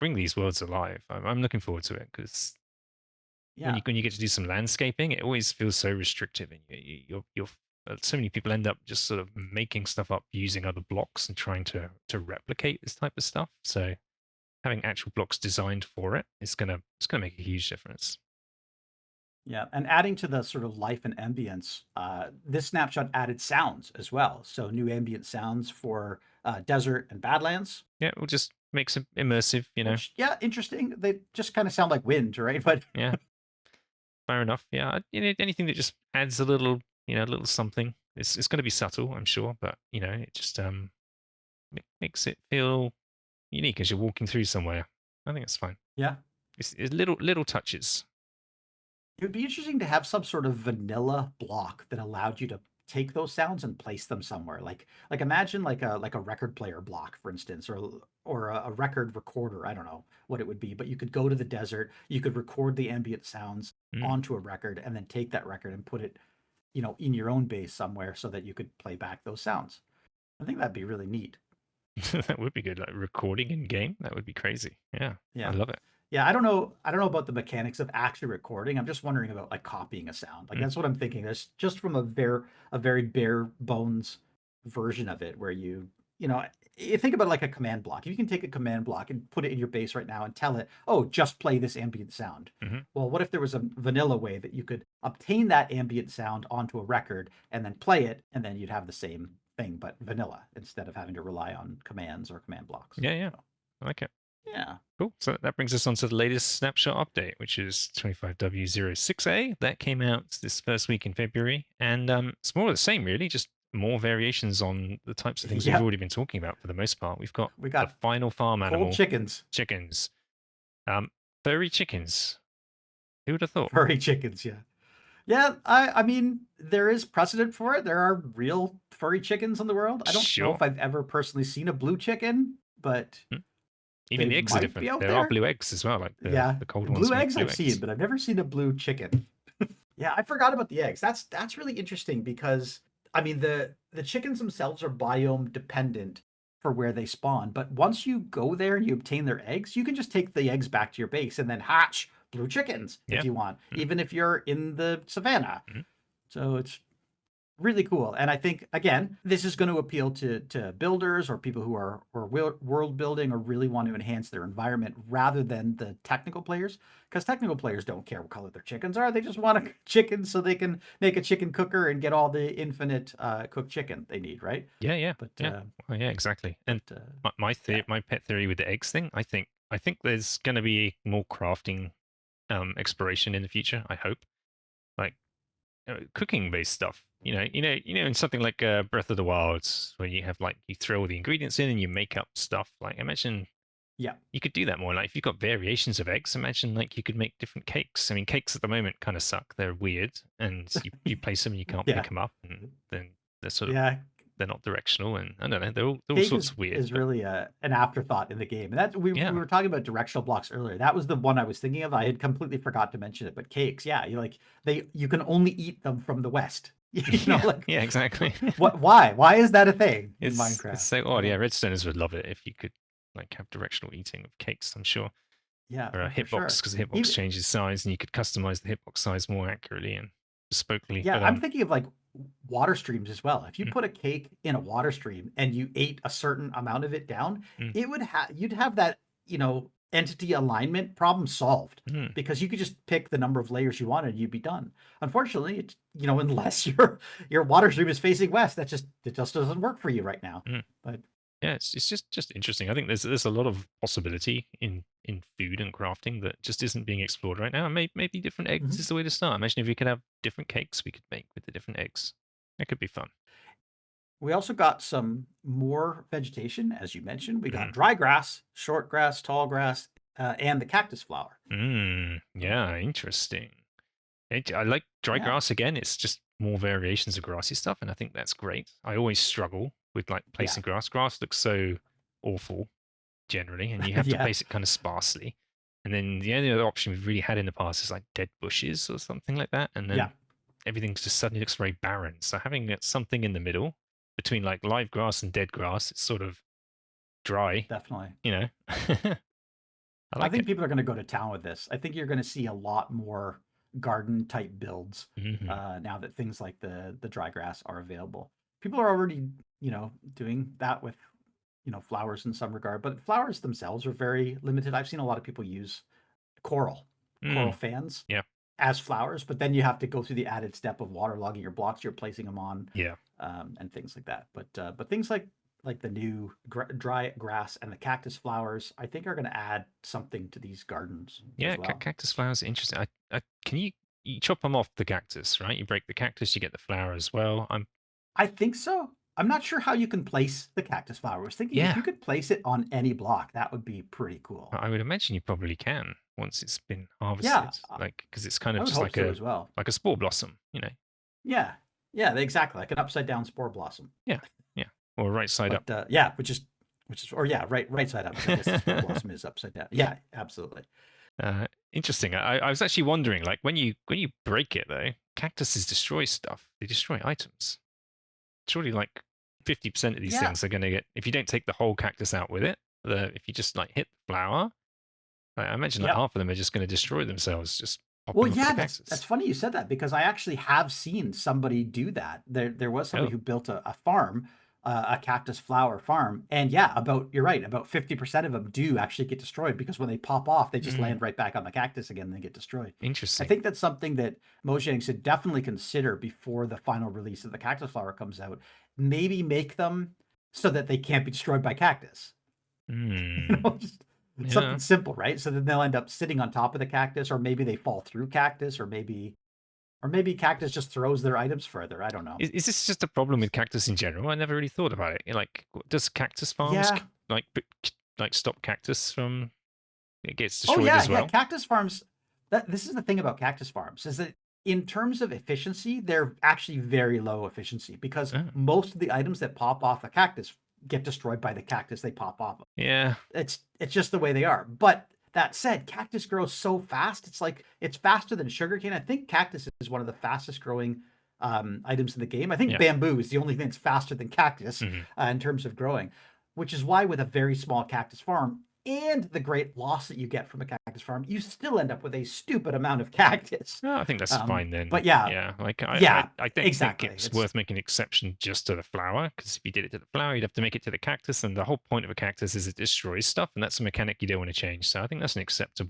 bring these worlds alive. I'm looking forward to it because Yeah. when you get to do some landscaping, it always feels so restrictive, and you're so many people end up just sort of making stuff up using other blocks and trying to replicate this type of stuff. So having actual blocks designed for it is gonna make a huge difference. Yeah, and adding to the sort of life and ambience, this snapshot added sounds as well. So new ambient sounds for desert and badlands, Yeah, it will just makes it immersive, which yeah, interesting. They just kind of sound like wind, right? But Yeah, fair enough. Yeah, anything that just adds a little, a little something. It's going to be subtle, I'm sure, but it just makes it feel unique as you're walking through somewhere. I think it's fine. yeah, It's little touches. it would be interesting to have some sort of vanilla block that allowed you to take those sounds and place them somewhere. Like imagine like a record player block, for instance, or a record recorder. I don't know what it would be, but you could go to the desert, you could record the ambient sounds Mm. onto a record, and then take that record and put it, in your own base somewhere so that you could play back those sounds. I think that'd be really neat. That would be good. Like recording in game, that would be crazy. Yeah, I Yeah. love it. Yeah, I don't know about the mechanics of actually recording. I'm just wondering about like copying a sound. Like Mm. that's what I'm thinking. There's just from a very bare bones version of it where you think about like a command block. You can take a command block and put it in your base right now and tell it, "Oh, just play this ambient sound." Hmm. Well, what if there was a vanilla way that you could obtain that ambient sound onto a record and then play it, and then you'd have the same thing but vanilla instead of having to rely on commands or command blocks. Yeah, yeah, So, I like it. yeah. Cool. So that brings us on to the latest snapshot update, which is 25W06A. That came out this first week in February, and it's more of the same, really, just more variations on the types of things we've Yep. already been talking about for the most part. We've got We the got final farm cold animal, chickens, chickens, um, furry chickens. Who would have thought? furry chickens. Yeah, yeah. I mean, there is precedent for it. There are real furry chickens in the world. I don't know Sure. if I've ever personally seen a blue chicken, but Hmm. Even they the eggs are might be different. out There are there. blue eggs as well, like Yeah, the cold ones blue make eggs blue I've seen, eggs. but I've never seen a blue chicken. Yeah, I forgot about the eggs. That's really interesting because I mean the chickens themselves are biome dependent for where they spawn, but once you go there and you obtain their eggs, you can just take the eggs back to your base and then hatch blue chickens if Yeah. you want, Mm-hmm. even if you're in the savannah. Mm-hmm. So it's really cool. And I think again, this is going to appeal to builders or people who are or world building or really want to enhance their environment rather than the technical players. Because technical players don't care what color their chickens are. They just want a chicken so they can make a chicken cooker and get all the infinite cooked chicken they need, right? Yeah, yeah, But yeah. Oh, yeah, exactly. but And my yeah, my pet theory with the eggs thing, I think there's going to be more crafting exploration in the future. I hope, like cooking based stuff. In something like Breath of the Wild, where you have like you throw all the ingredients in and you make up stuff. Like imagine yeah, you could do that more. Like if you've got variations of eggs, imagine like you could make different cakes. I mean, cakes at the moment kind of suck. They're weird, and you place them and you can't pick yeah, them up, and then they're sort of yeah. they're not directional, and I don't know. They're all Cake sorts is of weird, is but really an afterthought in the game, and that we yeah, were talking about directional blocks earlier. That was the one I was thinking of. I had completely forgot to mention it, but cakes, yeah, you can only eat them from the west. yeah, Like yeah, exactly. what? Why is that a thing in It's Minecraft? so I odd. Yeah, don't. Redstoners would love it if you could like have directional eating of cakes. I'm sure, Yeah, or a oh, for hitbox sure. because the hitbox Even changes size and you could customize the hitbox size more accurately and bespokely. yeah, But I'm thinking of like water streams as well. If you mm, put a cake in a water stream and you ate a certain amount of it down, mm, it would you'd have that, entity alignment problem solved mm, because you could just pick the number of layers you wanted and you'd be done. Unfortunately, unless your water stream is facing west, it just doesn't work for you right now. mm. But Yeah, it's just interesting. I think there's a lot of possibility in food and crafting that just isn't being explored right now. And maybe different eggs mhm. is the way to start. Imagine if we could have different cakes we could make with the different eggs. That could be fun. We also got some more vegetation, as you mentioned. We got Mm. dry grass, short grass, tall grass, and the cactus flower. So, Yeah, interesting. I like dry yeah, grass again. It's just more variations of grassy stuff, and I think that's great. I always struggle with like yeah. placing grass. Grass looks so awful generally, and you have to Yeah, place it kind of sparsely. And then the only other option we've really had in the past is like dead bushes or something like that. And yeah, then everything just suddenly looks very barren. So having something in the middle between like live grass and dead grass, it's sort of dry, definitely. you know. I I like think it. people are going to go to town with this. I think you're going to see a lot more garden type builds Hmm. now that things like the dry grass are available. People are already, doing that with, flowers in some regard, but flowers themselves are very limited. I've seen a lot of people use coral Mm, fans yeah, as flowers, but then you have to go through the added step of waterlogging your blocks you're placing them on, yeah. and things like that. But things like the new dry grass and the cactus flowers, I think are going to add something to these gardens Yeah, as well. cactus flowers are interesting. Can you chop them off the cactus, right? You break the cactus, you get the flower as well. I think so. I'm not sure how you can place the cactus flower. I was thinking if Yeah, you could place it on any block, that would be pretty cool. I would imagine you probably can once it's been Yeah, harvested, like because it's kind I of would just hope so as well. like a spore blossom, you know. Yeah, yeah, exactly, like an upside down spore blossom. Yeah, yeah, or right side up. But yeah, which is or yeah, right side up because I guess the spore blossom is upside down. Yeah, absolutely. Interesting. I was actually wondering, like when you break it though, cactuses destroy stuff. They destroy items. Surely, like 50% of these Yeah, things are going to get if you don't take the whole cactus out with it. If you just like hit the flower, I imagine like yep. half of them are just going to destroy themselves just Well, popping off of the yeah, that's cactus. funny you said that because I actually have seen somebody do that. There was somebody Oh, who built a farm, a cactus flower farm, and yeah, you're right, about 50% of them do actually get destroyed because when they pop off, they just mm, land right back on the cactus again and they get destroyed. I interesting. think that's something that Mojang should definitely consider before the final release of the cactus flower comes out. Maybe make them so that they can't be destroyed by cactus. Hmm. Just something Yeah. simple, right? So then they'll end up sitting on top of the cactus, or maybe they fall through cactus, or maybe cactus just throws their items further. I don't know. Is this just a problem with cactus in general? I never really thought about it. Like, does cactus farms Yeah. like like stop cactus from it gets Oh destroyed yeah, as yeah. well? Cactus farms. This is the thing about cactus farms is that in terms of efficiency, they're actually very low efficiency because Oh, most of the items that pop off a cactus get destroyed by the cactus they pop off. yeah, It's just the way they are. But that said, cactus grows so fast. It's like it's faster than sugarcane. I think cactus is one of the fastest growing items in the game. I think yeah. bamboo is the only thing that's faster than cactus Hmm. in terms of growing, which is why with a very small cactus farm and the great loss that you get from a cactus farm, you still end up with a stupid amount of cactus. No, I think that's fine then. But yeah, Yeah, like yeah, I don't think exactly. it's It's worth making an exception just to the flower because if you did it to the flower, you'd have to make it to the cactus, and the whole point of a cactus is it destroys stuff, and that's a mechanic you don't want to change. So I think that's an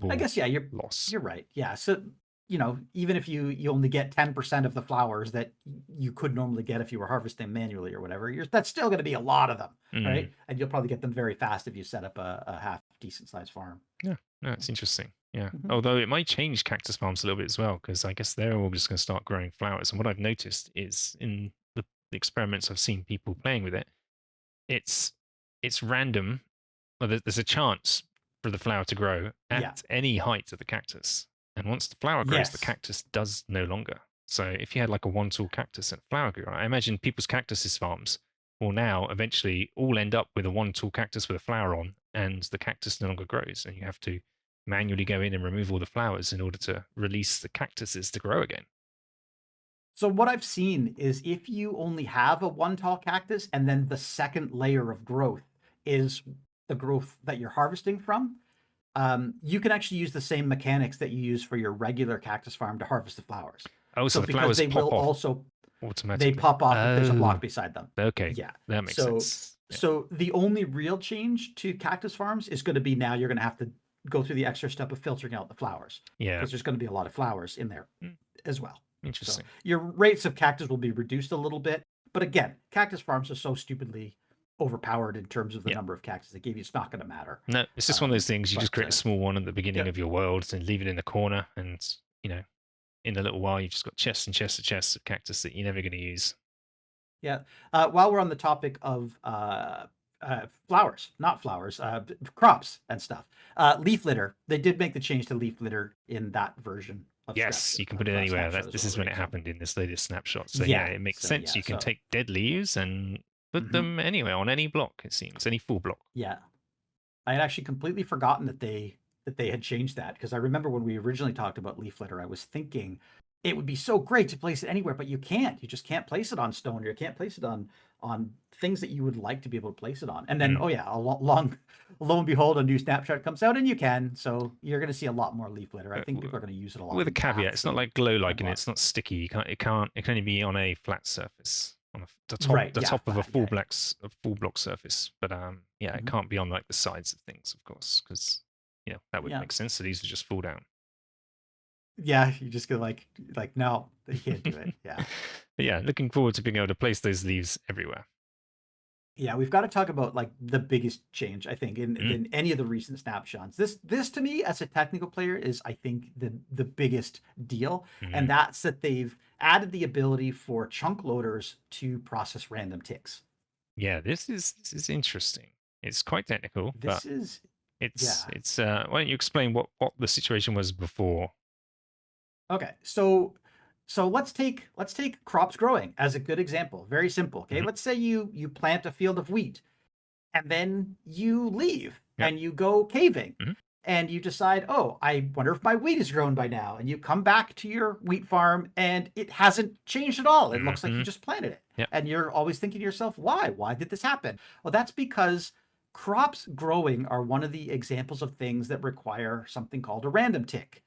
I acceptable guess yeah, you're loss. you're right. Yeah. So, even if you only get 10% of the flowers that you could normally get if you were harvesting manually or whatever, that's still going to be a lot of them, Mm. right? And you'll probably get them very fast if you set up a half decent sized farm. Yeah, no, it's interesting. Yeah, Hmm. although it might change cactus farms a little bit as well because I guess they're all just going to start growing flowers. And what I've noticed is in the experiments I've seen people playing with it, it's it's random. Well, there's a chance for the flower to grow Yeah. at any height of the cactus, and once the flower grows, the Yes. cactus does no longer. So if you had like a one tall cactus and a flower grew, I imagine people's cactuses farms will now eventually all end up with a one tall cactus with a flower on, and the cactus no longer grows, and you have to manually go in and remove all the flowers in order to release the cactuses to grow again. So what I've seen is if you only have a one tall cactus and then the second layer of growth is the growth that you're harvesting from, you can actually use the same mechanics that you use for your regular cactus farm to harvest the flowers. Oh, so So the because flowers they will pop off also they automatically. pop off if there's a block Oh, beside them. okay, Yeah. that makes So sense. Yeah, so the only real change to cactus farms is going to be now you're going to have to go through the extra step of filtering out the flowers yeah. because there's going to be a lot of flowers in there Mm, as well. So interesting. your rates of cactus will be reduced a little bit. But again, cactus farms are so stupidly overpowered in terms of the Yeah. number of cactus they give you. It's not going to matter. No, it's just one of those things. You just But create a small one at the beginning yeah, of your world and leave it in the corner, and you know, in a little while, you've just got chests and chests and chests of cactus that you're never going to use. yeah. While we're on the topic of flowers, not flowers, crops and stuff, leaf litter. They did make the change to leaf litter in that version of Yes, you can put it anywhere. snapshot as This well, is when right? it So happened in this latest snapshot. So yeah, yeah, it makes so sense. yeah, You can so take dead leaves and put mhm, them anywhere on any block. It seems any full block. yeah. I had actually completely forgotten that they had changed that, because I remember when we originally talked about leaf litter, I was thinking it would be so great to place it anywhere, but you can't. You just can't place it on stone, or you can't place it on things that you would like to be able to place it on. And then, Mm. oh yeah, lo and behold, a new snapshot comes out, and you can. So you're going to see a lot more leaf litter. I think people are going to use it a lot With a in caveat, baths it's not like glow and like, and what. it's not sticky. It can only be on a flat surface, on Right? the Yeah, top of flat. Yeah. a full block surface. But yeah, it Mhm. can't be on like the sides of things, of course, because that would Yeah. make sense. So these would just fall down. Yeah. You just go like no, they can't do it. Yeah. But yeah, looking forward to being able to place those leaves everywhere. Yeah, we've got to talk about like the biggest change, I think, Mm. in any of the recent snapshots. This to me, as a technical player, is, I think, the biggest deal, and Mm. that's that they've added the ability for chunk loaders to process random ticks. Yeah, this is interesting. It's quite technical, but This is, it's yeah. it's. Why don't you explain what the situation was before? Okay, so let's take crops growing as a good example. Very simple. Okay, Mhm. let's say you plant a field of wheat, and then you leave Yeah. and you go caving, Mhm. and you decide, oh, I wonder if my wheat is grown by now, and you come back to your wheat farm and it hasn't changed at all. It looks like you Mhm. just planted it, Yeah. and you're always thinking to yourself, why did this happen? Well, that's because crops growing are one of the examples of things that require something called a random tick.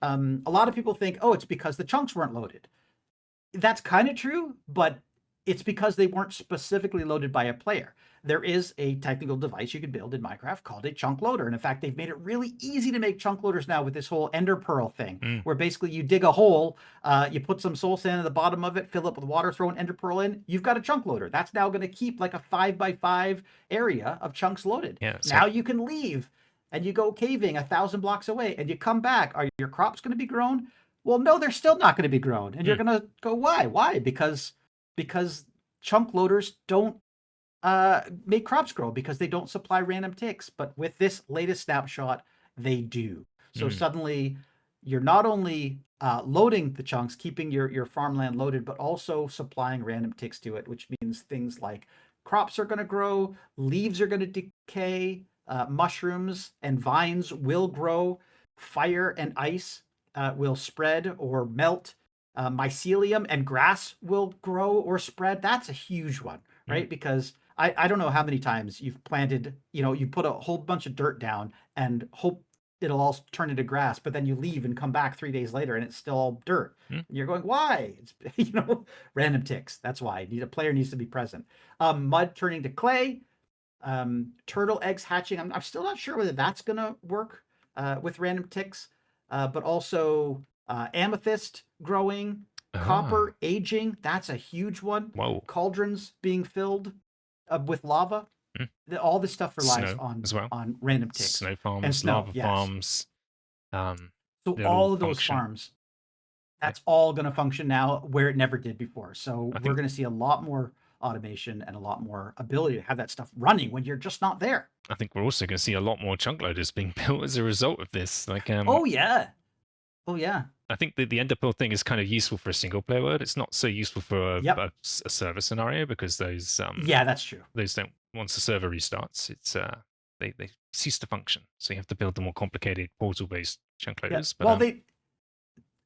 A lot of people think, oh, it's because the chunks weren't loaded. That's kind of true, but it's because they weren't specifically loaded by a player. There is a technical device you can build in Minecraft called a chunk loader. And in fact, they've made it really easy to make chunk loaders now with this whole ender pearl thing, Mm. where basically you dig a hole, you put some soul sand at the bottom of it, fill it with water, throw an ender pearl in, you've got a chunk loader. That's now going to keep like a 5x5 area of chunks loaded. Yeah. So Now you can leave and you go caving 1,000 blocks away and you come back. Are your crops going to be grown? Well, no, they're still not going to be grown. And you're mm, going to go, why? Why? Because chunk loaders don't make crops grow, because they don't supply random ticks. But with this latest snapshot, they do. So mm, suddenly you're not only loading the chunks, keeping your farmland loaded, but also supplying random ticks to it, which means things like crops are going to grow, leaves are going to decay, mushrooms and vines will grow, fire and ice will spread or melt. Mycelium and grass will grow or spread. That's a huge one, mm. right? Because I don't know how many times you've planted, you put a whole bunch of dirt down and hope it'll all turn into grass, but then you leave and come back 3 days later and it's still all dirt. Mm. And you're going, why? It's random ticks. That's why. A player needs to be present. Mud turning to clay, turtle eggs hatching. I'm still not sure whether that's gonna work with random ticks, but also amethyst growing, Ah. copper aging. That's a huge one. Whoa. Cauldrons being filled with lava. Mm. All this stuff relies Snow as well. on random ticks Snow and farms, snow. lava Yes. farms. Um, So they'll all all of those function. farms, Yeah. that's all going to function now where it never did before. So I we're think going to see a lot more automation and a lot more ability to have that stuff running when you're just not there. I think we're also going to see a lot more chunk loaders being built as a result of this. Like, Oh yeah. Oh yeah. I think the Enderpearl thing is kind of useful for a single player world. It's not so useful for Yep. a server scenario because Yeah, that's true. those don't, once the server restarts, it's they cease to function. So you have to build the more complicated portal based chunk Yeah. loaders. But Well,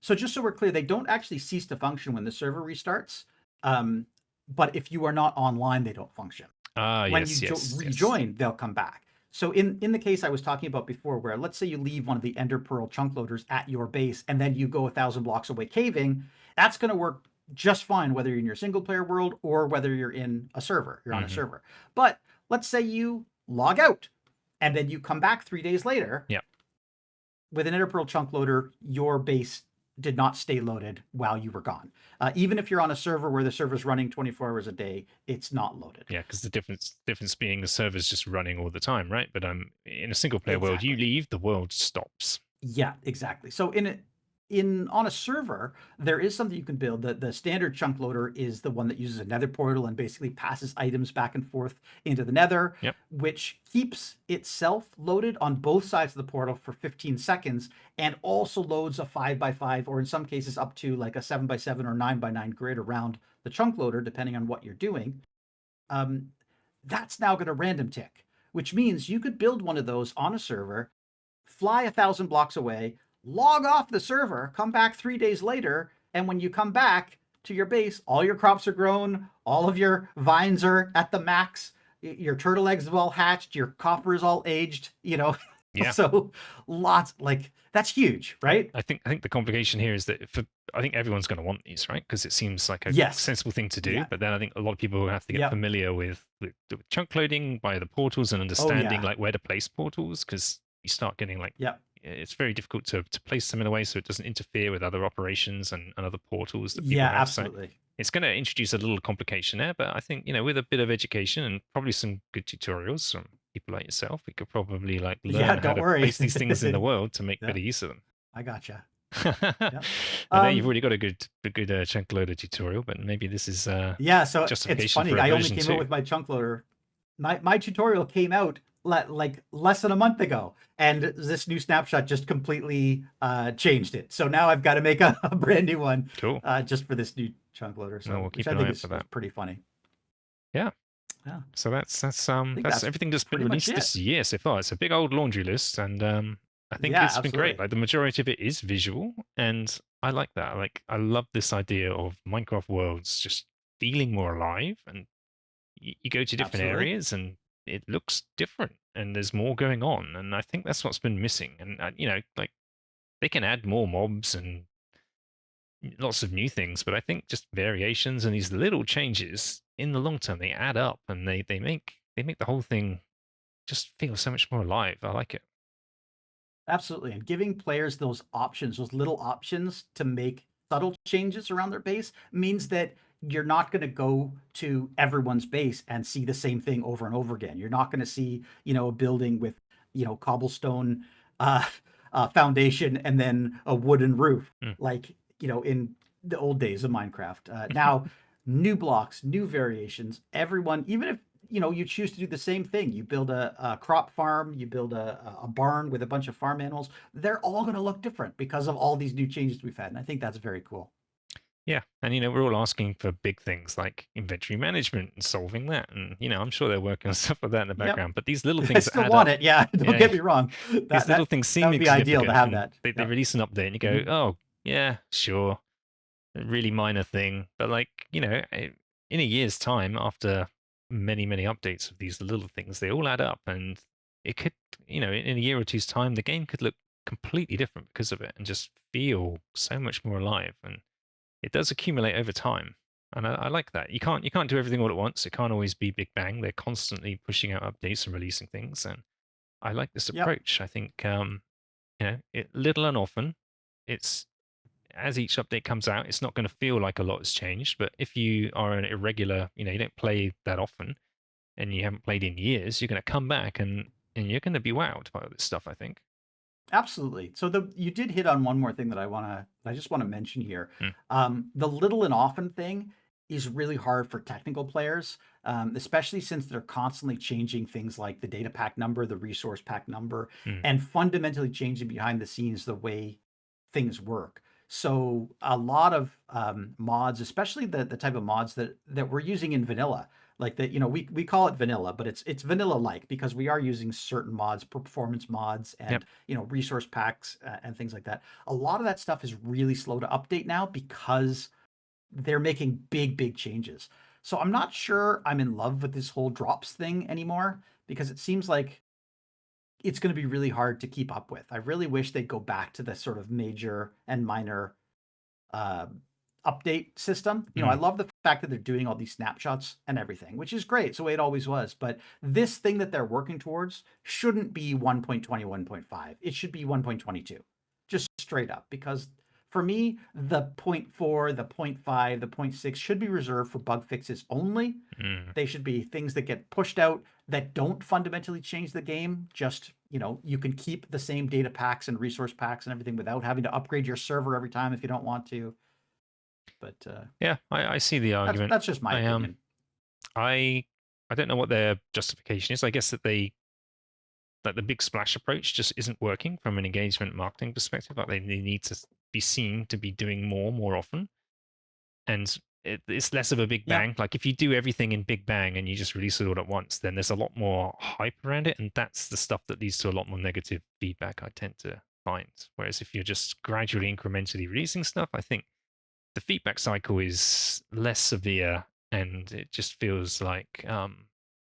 so just so we're clear, they don't actually cease to function when the server restarts. But if you are not online, they don't function. When you yes. rejoin, they'll come back. So in the case I was talking about before, where let's say you leave one of the Ender Pearl chunk loaders at your base, and then you go 1,000 blocks away caving, that's going to work just fine whether you're in your single player world or whether you're in a server. You're on a Hmm. server. But let's say you log out, and then you come back 3 days later. Yeah. With an Ender Pearl chunk loader, your base did not stay loaded while you were gone. Even if you're on a server where the server's running 24 hours a day, it's not loaded. Yeah, because the difference being the server's just running all the time, right? But in a single player world, you Exactly. leave, the world stops. Yeah, exactly. So on a server, there is something you can build. The standard chunk loader is the one that uses a nether portal and basically passes items back and forth into the nether, Yep. which keeps itself loaded on both sides of the portal for 15 seconds and also loads a 5x5, or in some cases up to like a 7x7 or 9x9 grid around the chunk loader, depending on what you're doing. That's now going to random tick, which means you could build one of those on a server, fly 1,000 blocks away, log off the server, come back 3 days later, and when you come back to your base, all your crops are grown, all of your vines are at the max, your turtle eggs have all hatched, your copper is all aged, Yeah. so lots, like, that's huge, right? I think the complication here is that I think everyone's going to want these, right? Because it seems like a Yes. sensible thing to do. Yeah. But then I think a lot of people have to get Yep. familiar with chunk loading by the portals and Oh understanding yeah. like where to place portals, because you start getting like Yep. it's very difficult to place them in a way so it doesn't interfere with other operations and other portals that people Yeah, have. So absolutely. it's going to introduce a little complication there. But I think with a bit of education and probably some good tutorials from people like yourself, we could probably like Yeah, learn how don't to worry. place these things in the world to make Yeah, better use of them. I gotcha. Yeah. I know you've already got a good chunk loader tutorial, but maybe this is Yeah, so it's justification for funny. a I only version came out 2. with my chunk loader. My tutorial came out like less than a month ago, and this new snapshot just completely changed it. So now I've got to make a brand new one Cool. just for this new chunk loader. No, So we'll which keep I an think eye out is, for is that. pretty funny. Yeah. Yeah, So I think that's that's everything that's been pretty much released it. this year so far. It's a big old laundry list, and I think Yeah, it's been great. absolutely. Like the majority of it is visual, and I like that. Like I love this idea of Minecraft worlds just feeling more alive, and you go to different Absolutely. areas and it looks different, and there's more going on, and I think that's what's been missing. And like they can add more mobs and lots of new things, but I think just variations and these little changes in the long term they add up, and they make the whole thing just feel so much more alive. I like it. Absolutely. And giving players those options, those little options to make subtle changes around their base means that you're not going to go to everyone's base and see the same thing over and over again. You're not going to see, a building with, cobblestone uh, foundation and then a wooden roof, Mm. like, in the old days of Minecraft. Now, new blocks, new variations, everyone, even if you choose to do the same thing. You build a crop farm, you build a barn with a bunch of farm animals. They're all going to look different because of all these new changes we've had. And I think that's very cool. Yeah, and we're all asking for big things like inventory management and solving that, and I'm sure they're working on stuff like that in the Yep. background. But these little I things that still add want up, it. Yeah. Don't yeah, get me wrong. these That little that things that seem would be ideal to insignificant, have and that. they Yep. release an update, and you go, Mhm. oh yeah, sure, a really minor thing, but like in a year's time, after many many updates of these little things, they all add up, and it could, in a year or two's time, the game could look completely different because of it, and just feel so much more alive, and it does accumulate over time. And I like that. You can't do everything all at once. It can't always be big bang. They're constantly pushing out updates and releasing things, and I like this Yep. approach. I think little and often, it's as each update comes out, it's not going to feel like a lot has changed. But if you are an irregular, you don't play that often, and you haven't played in years, you're going to come back and you're going to be wowed by all this stuff. I think. Absolutely. So you did hit on one more thing that I just want to mention here. Mm, The little and often thing is really hard for technical players, especially since they're constantly changing things like the data pack number, the resource pack number, mm, and fundamentally changing behind the scenes the way things work. So a lot of mods, especially the type of mods that we're using in vanilla, like that, we call it vanilla, but it's vanilla like because we are using certain mods, performance mods, yep. and resource packs and things like that. A lot of that stuff is really slow to update now because they're making big changes. So I'm not sure I'm in love with this whole drops thing anymore because it seems like it's going to be really hard to keep up with. I really wish they'd go back to the sort of major and minor uh, update system. I Mm, love the fact that they're doing all these snapshots and everything, which is great. It's the way it always was. But this thing that they're working towards shouldn't be 1.20, 1.5. It should be 1.22, just straight up. Because for me, the zero point 0.4, the zero point 0.5, the zero point 0.6 should be reserved for bug fixes only. mm. They should be things that get pushed out that don't fundamentally change the game. Just, you can keep the same data packs and resource packs and everything without having to upgrade your server every time if you don't want to. But Yeah, I see the that's argument. that's just my I opinion. I I don't know what their justification is. I guess that the big splash approach just isn't working from an engagement marketing perspective. Like they need to be seen to be doing more often. And it's less of a big Yeah. bang. Like if you do everything in big bang and you just release it all at once, then there's a lot more hype around it, and that's the stuff that leads to a lot more negative feedback, I tend to find. Whereas if you're just gradually incrementally releasing stuff, I think the feedback cycle is less severe, and it just feels like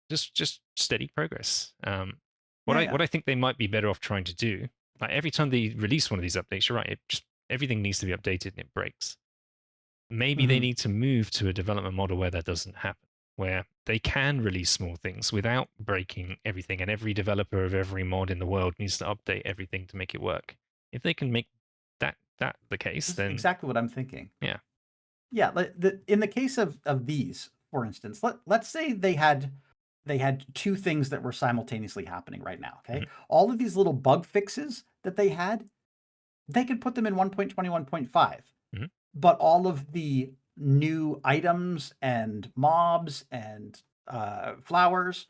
just steady progress. Yeah. What Yeah. I think they might be better off trying to do, like every time they release one of these updates, you're right, it just everything needs to be updated and it breaks. Maybe they Hmm. need to move to a development model where that doesn't happen, where they can release small things without breaking everything, and every developer of every mod in the world needs to update everything to make it work. If they can make that the case, This is then exactly what I'm thinking. yeah. Yeah, in the case of these, for instance, let's say they had two things that were simultaneously happening right now. Okay, Mhm, all of these little bug fixes that they had, they could put them in 1.21.5, mhm, but all of the new items and mobs and flowers,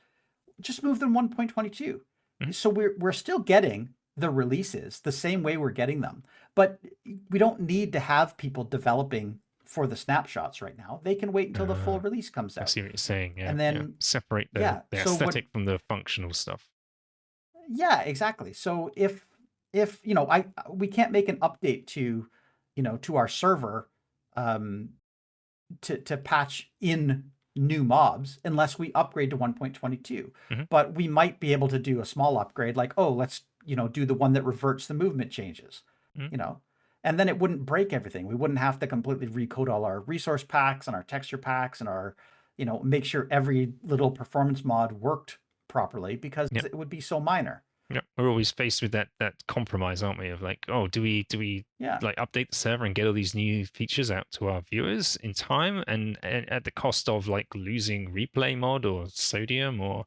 just move them 1.22. mhm. So we're still getting the releases the same way we're getting them, but we don't need to have people developing for the snapshots right now. They can wait until the full Uh, release comes I out. see what you're saying. Yeah, And yeah. then Separate yeah, the so what aesthetic from the functional stuff. yeah, exactly. So if I we can't make an update to to our server um to patch in new mobs unless we upgrade to 1.22. Mhm, But we might be able to do a small upgrade like, oh, let's, do the one that reverts the movement changes, mhm. you know. And then it wouldn't break everything. We wouldn't have to completely recode all our resource packs and our texture packs and our, make sure every little performance mod worked properly because Yeah. it would be so minor. Yeah, we're always faced with that compromise, aren't we? Of like, oh, do we Yeah. like update the server and get all these new features out to our viewers in time, and at the cost of like losing replay mod or sodium or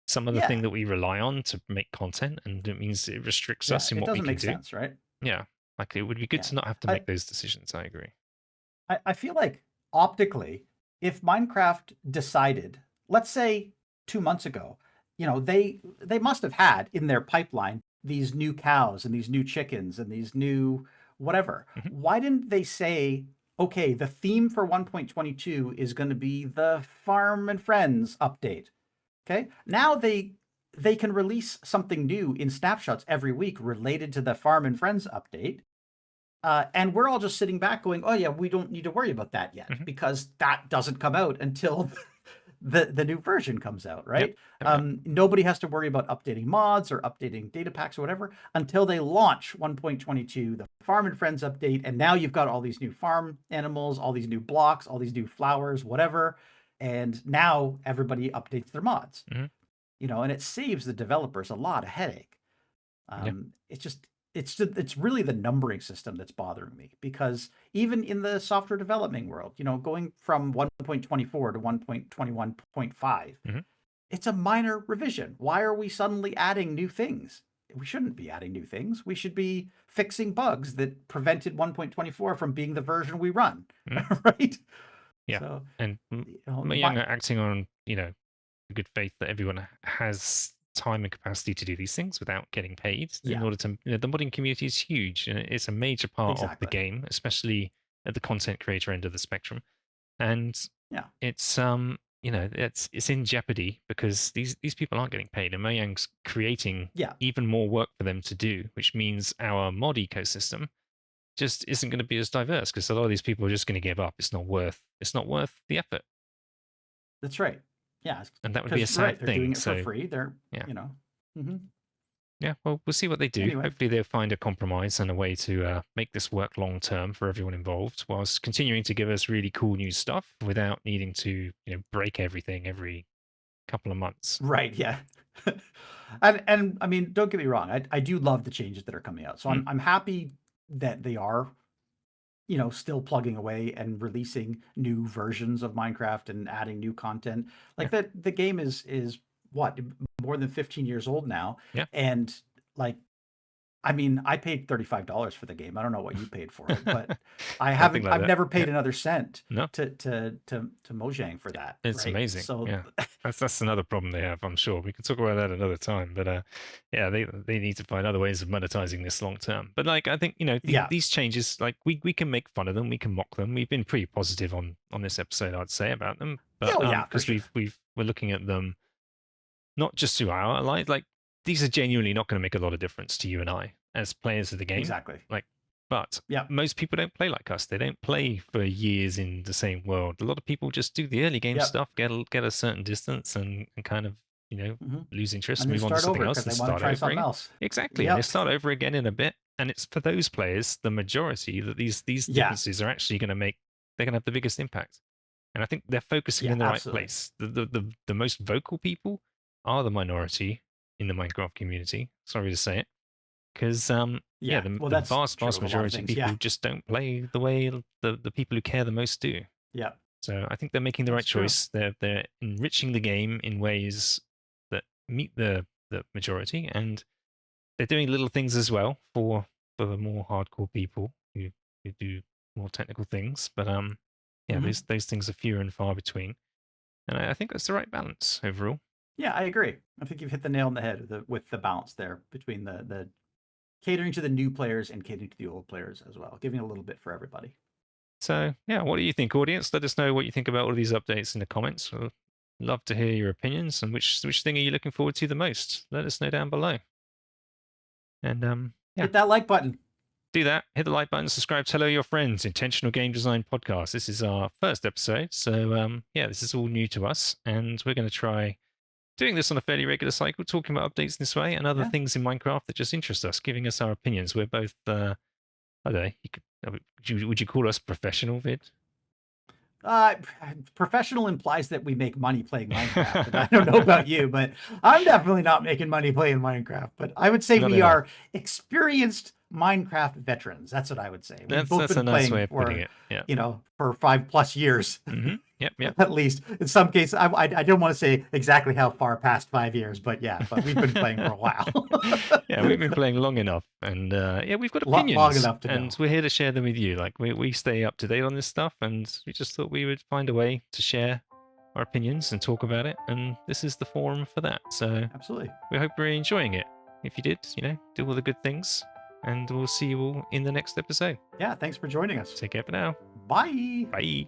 some other thing Yeah. that we rely on to make content, and it means it restricts Yeah. us in It what we doesn't can make do. sense, right? Yeah, like it would be good Yeah. to not have to I, make those decisions. I agree. I feel like optically, if Minecraft decided, let's say 2 months ago, they must have had in their pipeline these new cows and these new chickens and these new whatever. Hmm. Why didn't they say, okay, the theme for 1.22 is going to be the Farm and Friends update? Okay. Now they can release something new in snapshots every week related to the Farm and Friends update, and we're all just sitting back going, "Oh yeah, we don't need to worry about that yet Hmm. because that doesn't come out until the new version comes out, Yep. right?" Yep. Yep. Nobody has to worry about updating mods or updating data packs or whatever until they launch 1.22, the Farm and Friends update, and now you've got all these new farm animals, all these new blocks, all these new flowers, whatever, and now everybody updates their mods, Hmm. and it saves the developers a lot of headache. Yeah. It's really the numbering system that's bothering me because even in the software development world, going from 1.24 to 1.21.5, Hmm. it's a minor revision. Why are we suddenly adding new things? We shouldn't be adding new things. We should be fixing bugs that prevented 1.24 from being the version we run, Hmm. right? Yeah. So, And my Young are acting on good faith that everyone has time and capacity to do these things without getting paid in yeah, order to the modding community is huge, and it's a major part of the exactly. game, especially at the content creator end of the spectrum. And Yeah, it's it's in jeopardy because these people aren't getting paid, and Mojang's creating yeah, even more work for them to do, which means our mod ecosystem just isn't going to be as diverse because a lot of these people are just going to give up. It's not worth the effort, that's right. Yeah, and that would be a because sad right, they're doing thing. it for So free. They're, yeah. hmm Yeah, well, we'll see what they do. Anyway, Hopefully, they'll find a compromise and a way to make this work long term for everyone involved, whilst continuing to give us really cool new stuff without needing to, break everything every couple of months. right, yeah. And I mean, don't get me wrong, I do love the changes that are coming out. So Mm, I'm happy that they are, still plugging away and releasing new versions of Minecraft and adding new content. yeah, Like the game is what, more than 15 years old now, yeah, and like I mean, I paid $35 for the game. I don't know what you paid for it, but Something like I've that. never paid Yeah. another cent No, to Mojang for that, it's right? amazing. So Yeah. That's another problem they have, I'm sure. We can talk about that another time. But yeah, they need to find other ways of monetizing this long term. But like I think, yeah. these changes, like we can make fun of them, we can mock them. We've been pretty positive on this episode, I'd say, about them. But Oh yeah, for because sure. we're looking at them not just through our lives, like these are genuinely not going to make a lot of difference to you and I as players of the game. Exactly. Like, but Yeah. most people don't play like us. They don't play for years in the same world. A lot of people just do the early game Yep. stuff, get a certain distance, and kind of hmm lose interest, And then move on to start something over else, because and they want to start try over something again. else. Exactly, and they Yep. start over again in a bit. And it's for those players, the majority, that these Yeah. differences are actually going to make. They're going to have the biggest impact. And I think they're focusing Yeah. in the right Absolutely. place. The most vocal people are the minority in the Minecraft community. Sorry to say it, because yeah, Yeah. Well, the that's vast true vast of a lot of majority of things. Yeah. people just don't play the way the people who care the most do. Yeah. So I think they're making the right That's true. choice. They're enriching the game in ways that meet the majority, and they're doing little things as well for the more hardcore people who do more technical things. But yeah, hmm those things are fewer and far between, and I think that's the right balance overall. Yeah, I agree. I think you've hit the nail on the head with the balance there between the catering to the new players and catering to the old players as well, giving a little bit for everybody. So yeah, what do you think, audience? Let us know what you think about all of these updates in the comments. We'll love to hear your opinions, and which thing are you looking forward to the most? Let us know down below. And yeah, Hit that like button. do that. Hit the like button, subscribe, tell all your friends. Intentional Game Design Podcast. This is our first episode, so yeah, this is all new to us, and we're going to try doing this on a fairly regular cycle, talking about updates this way and other Yeah. things in Minecraft that just interest us, giving us our opinions. We're both, I don't know, would you call us professional, Vid? Uh, Professional implies that we make money playing Minecraft, and I don't know about you, but I'm definitely not making money playing Minecraft. But I would say Not we enough. are experienced Minecraft veterans. That's what I would say. We've both That's a been nice way playing of putting for, it. Yeah. for 5+ years. Yep. At least in some cases. I don't want to say exactly how far past 5 years, but yeah, but we've been playing for a while. Yeah, we've been playing long enough, and yeah, we've got Long opinions, enough to know. and we're here to share them with you. Like we stay up to date on this stuff, and we just thought we would find a way to share our opinions and talk about it, and this is the forum for that. So Absolutely. we hope you're enjoying it. If you did, do all the good things, and we'll see you all in the next episode. Yeah, thanks for joining us. Take care for now. Bye. Bye.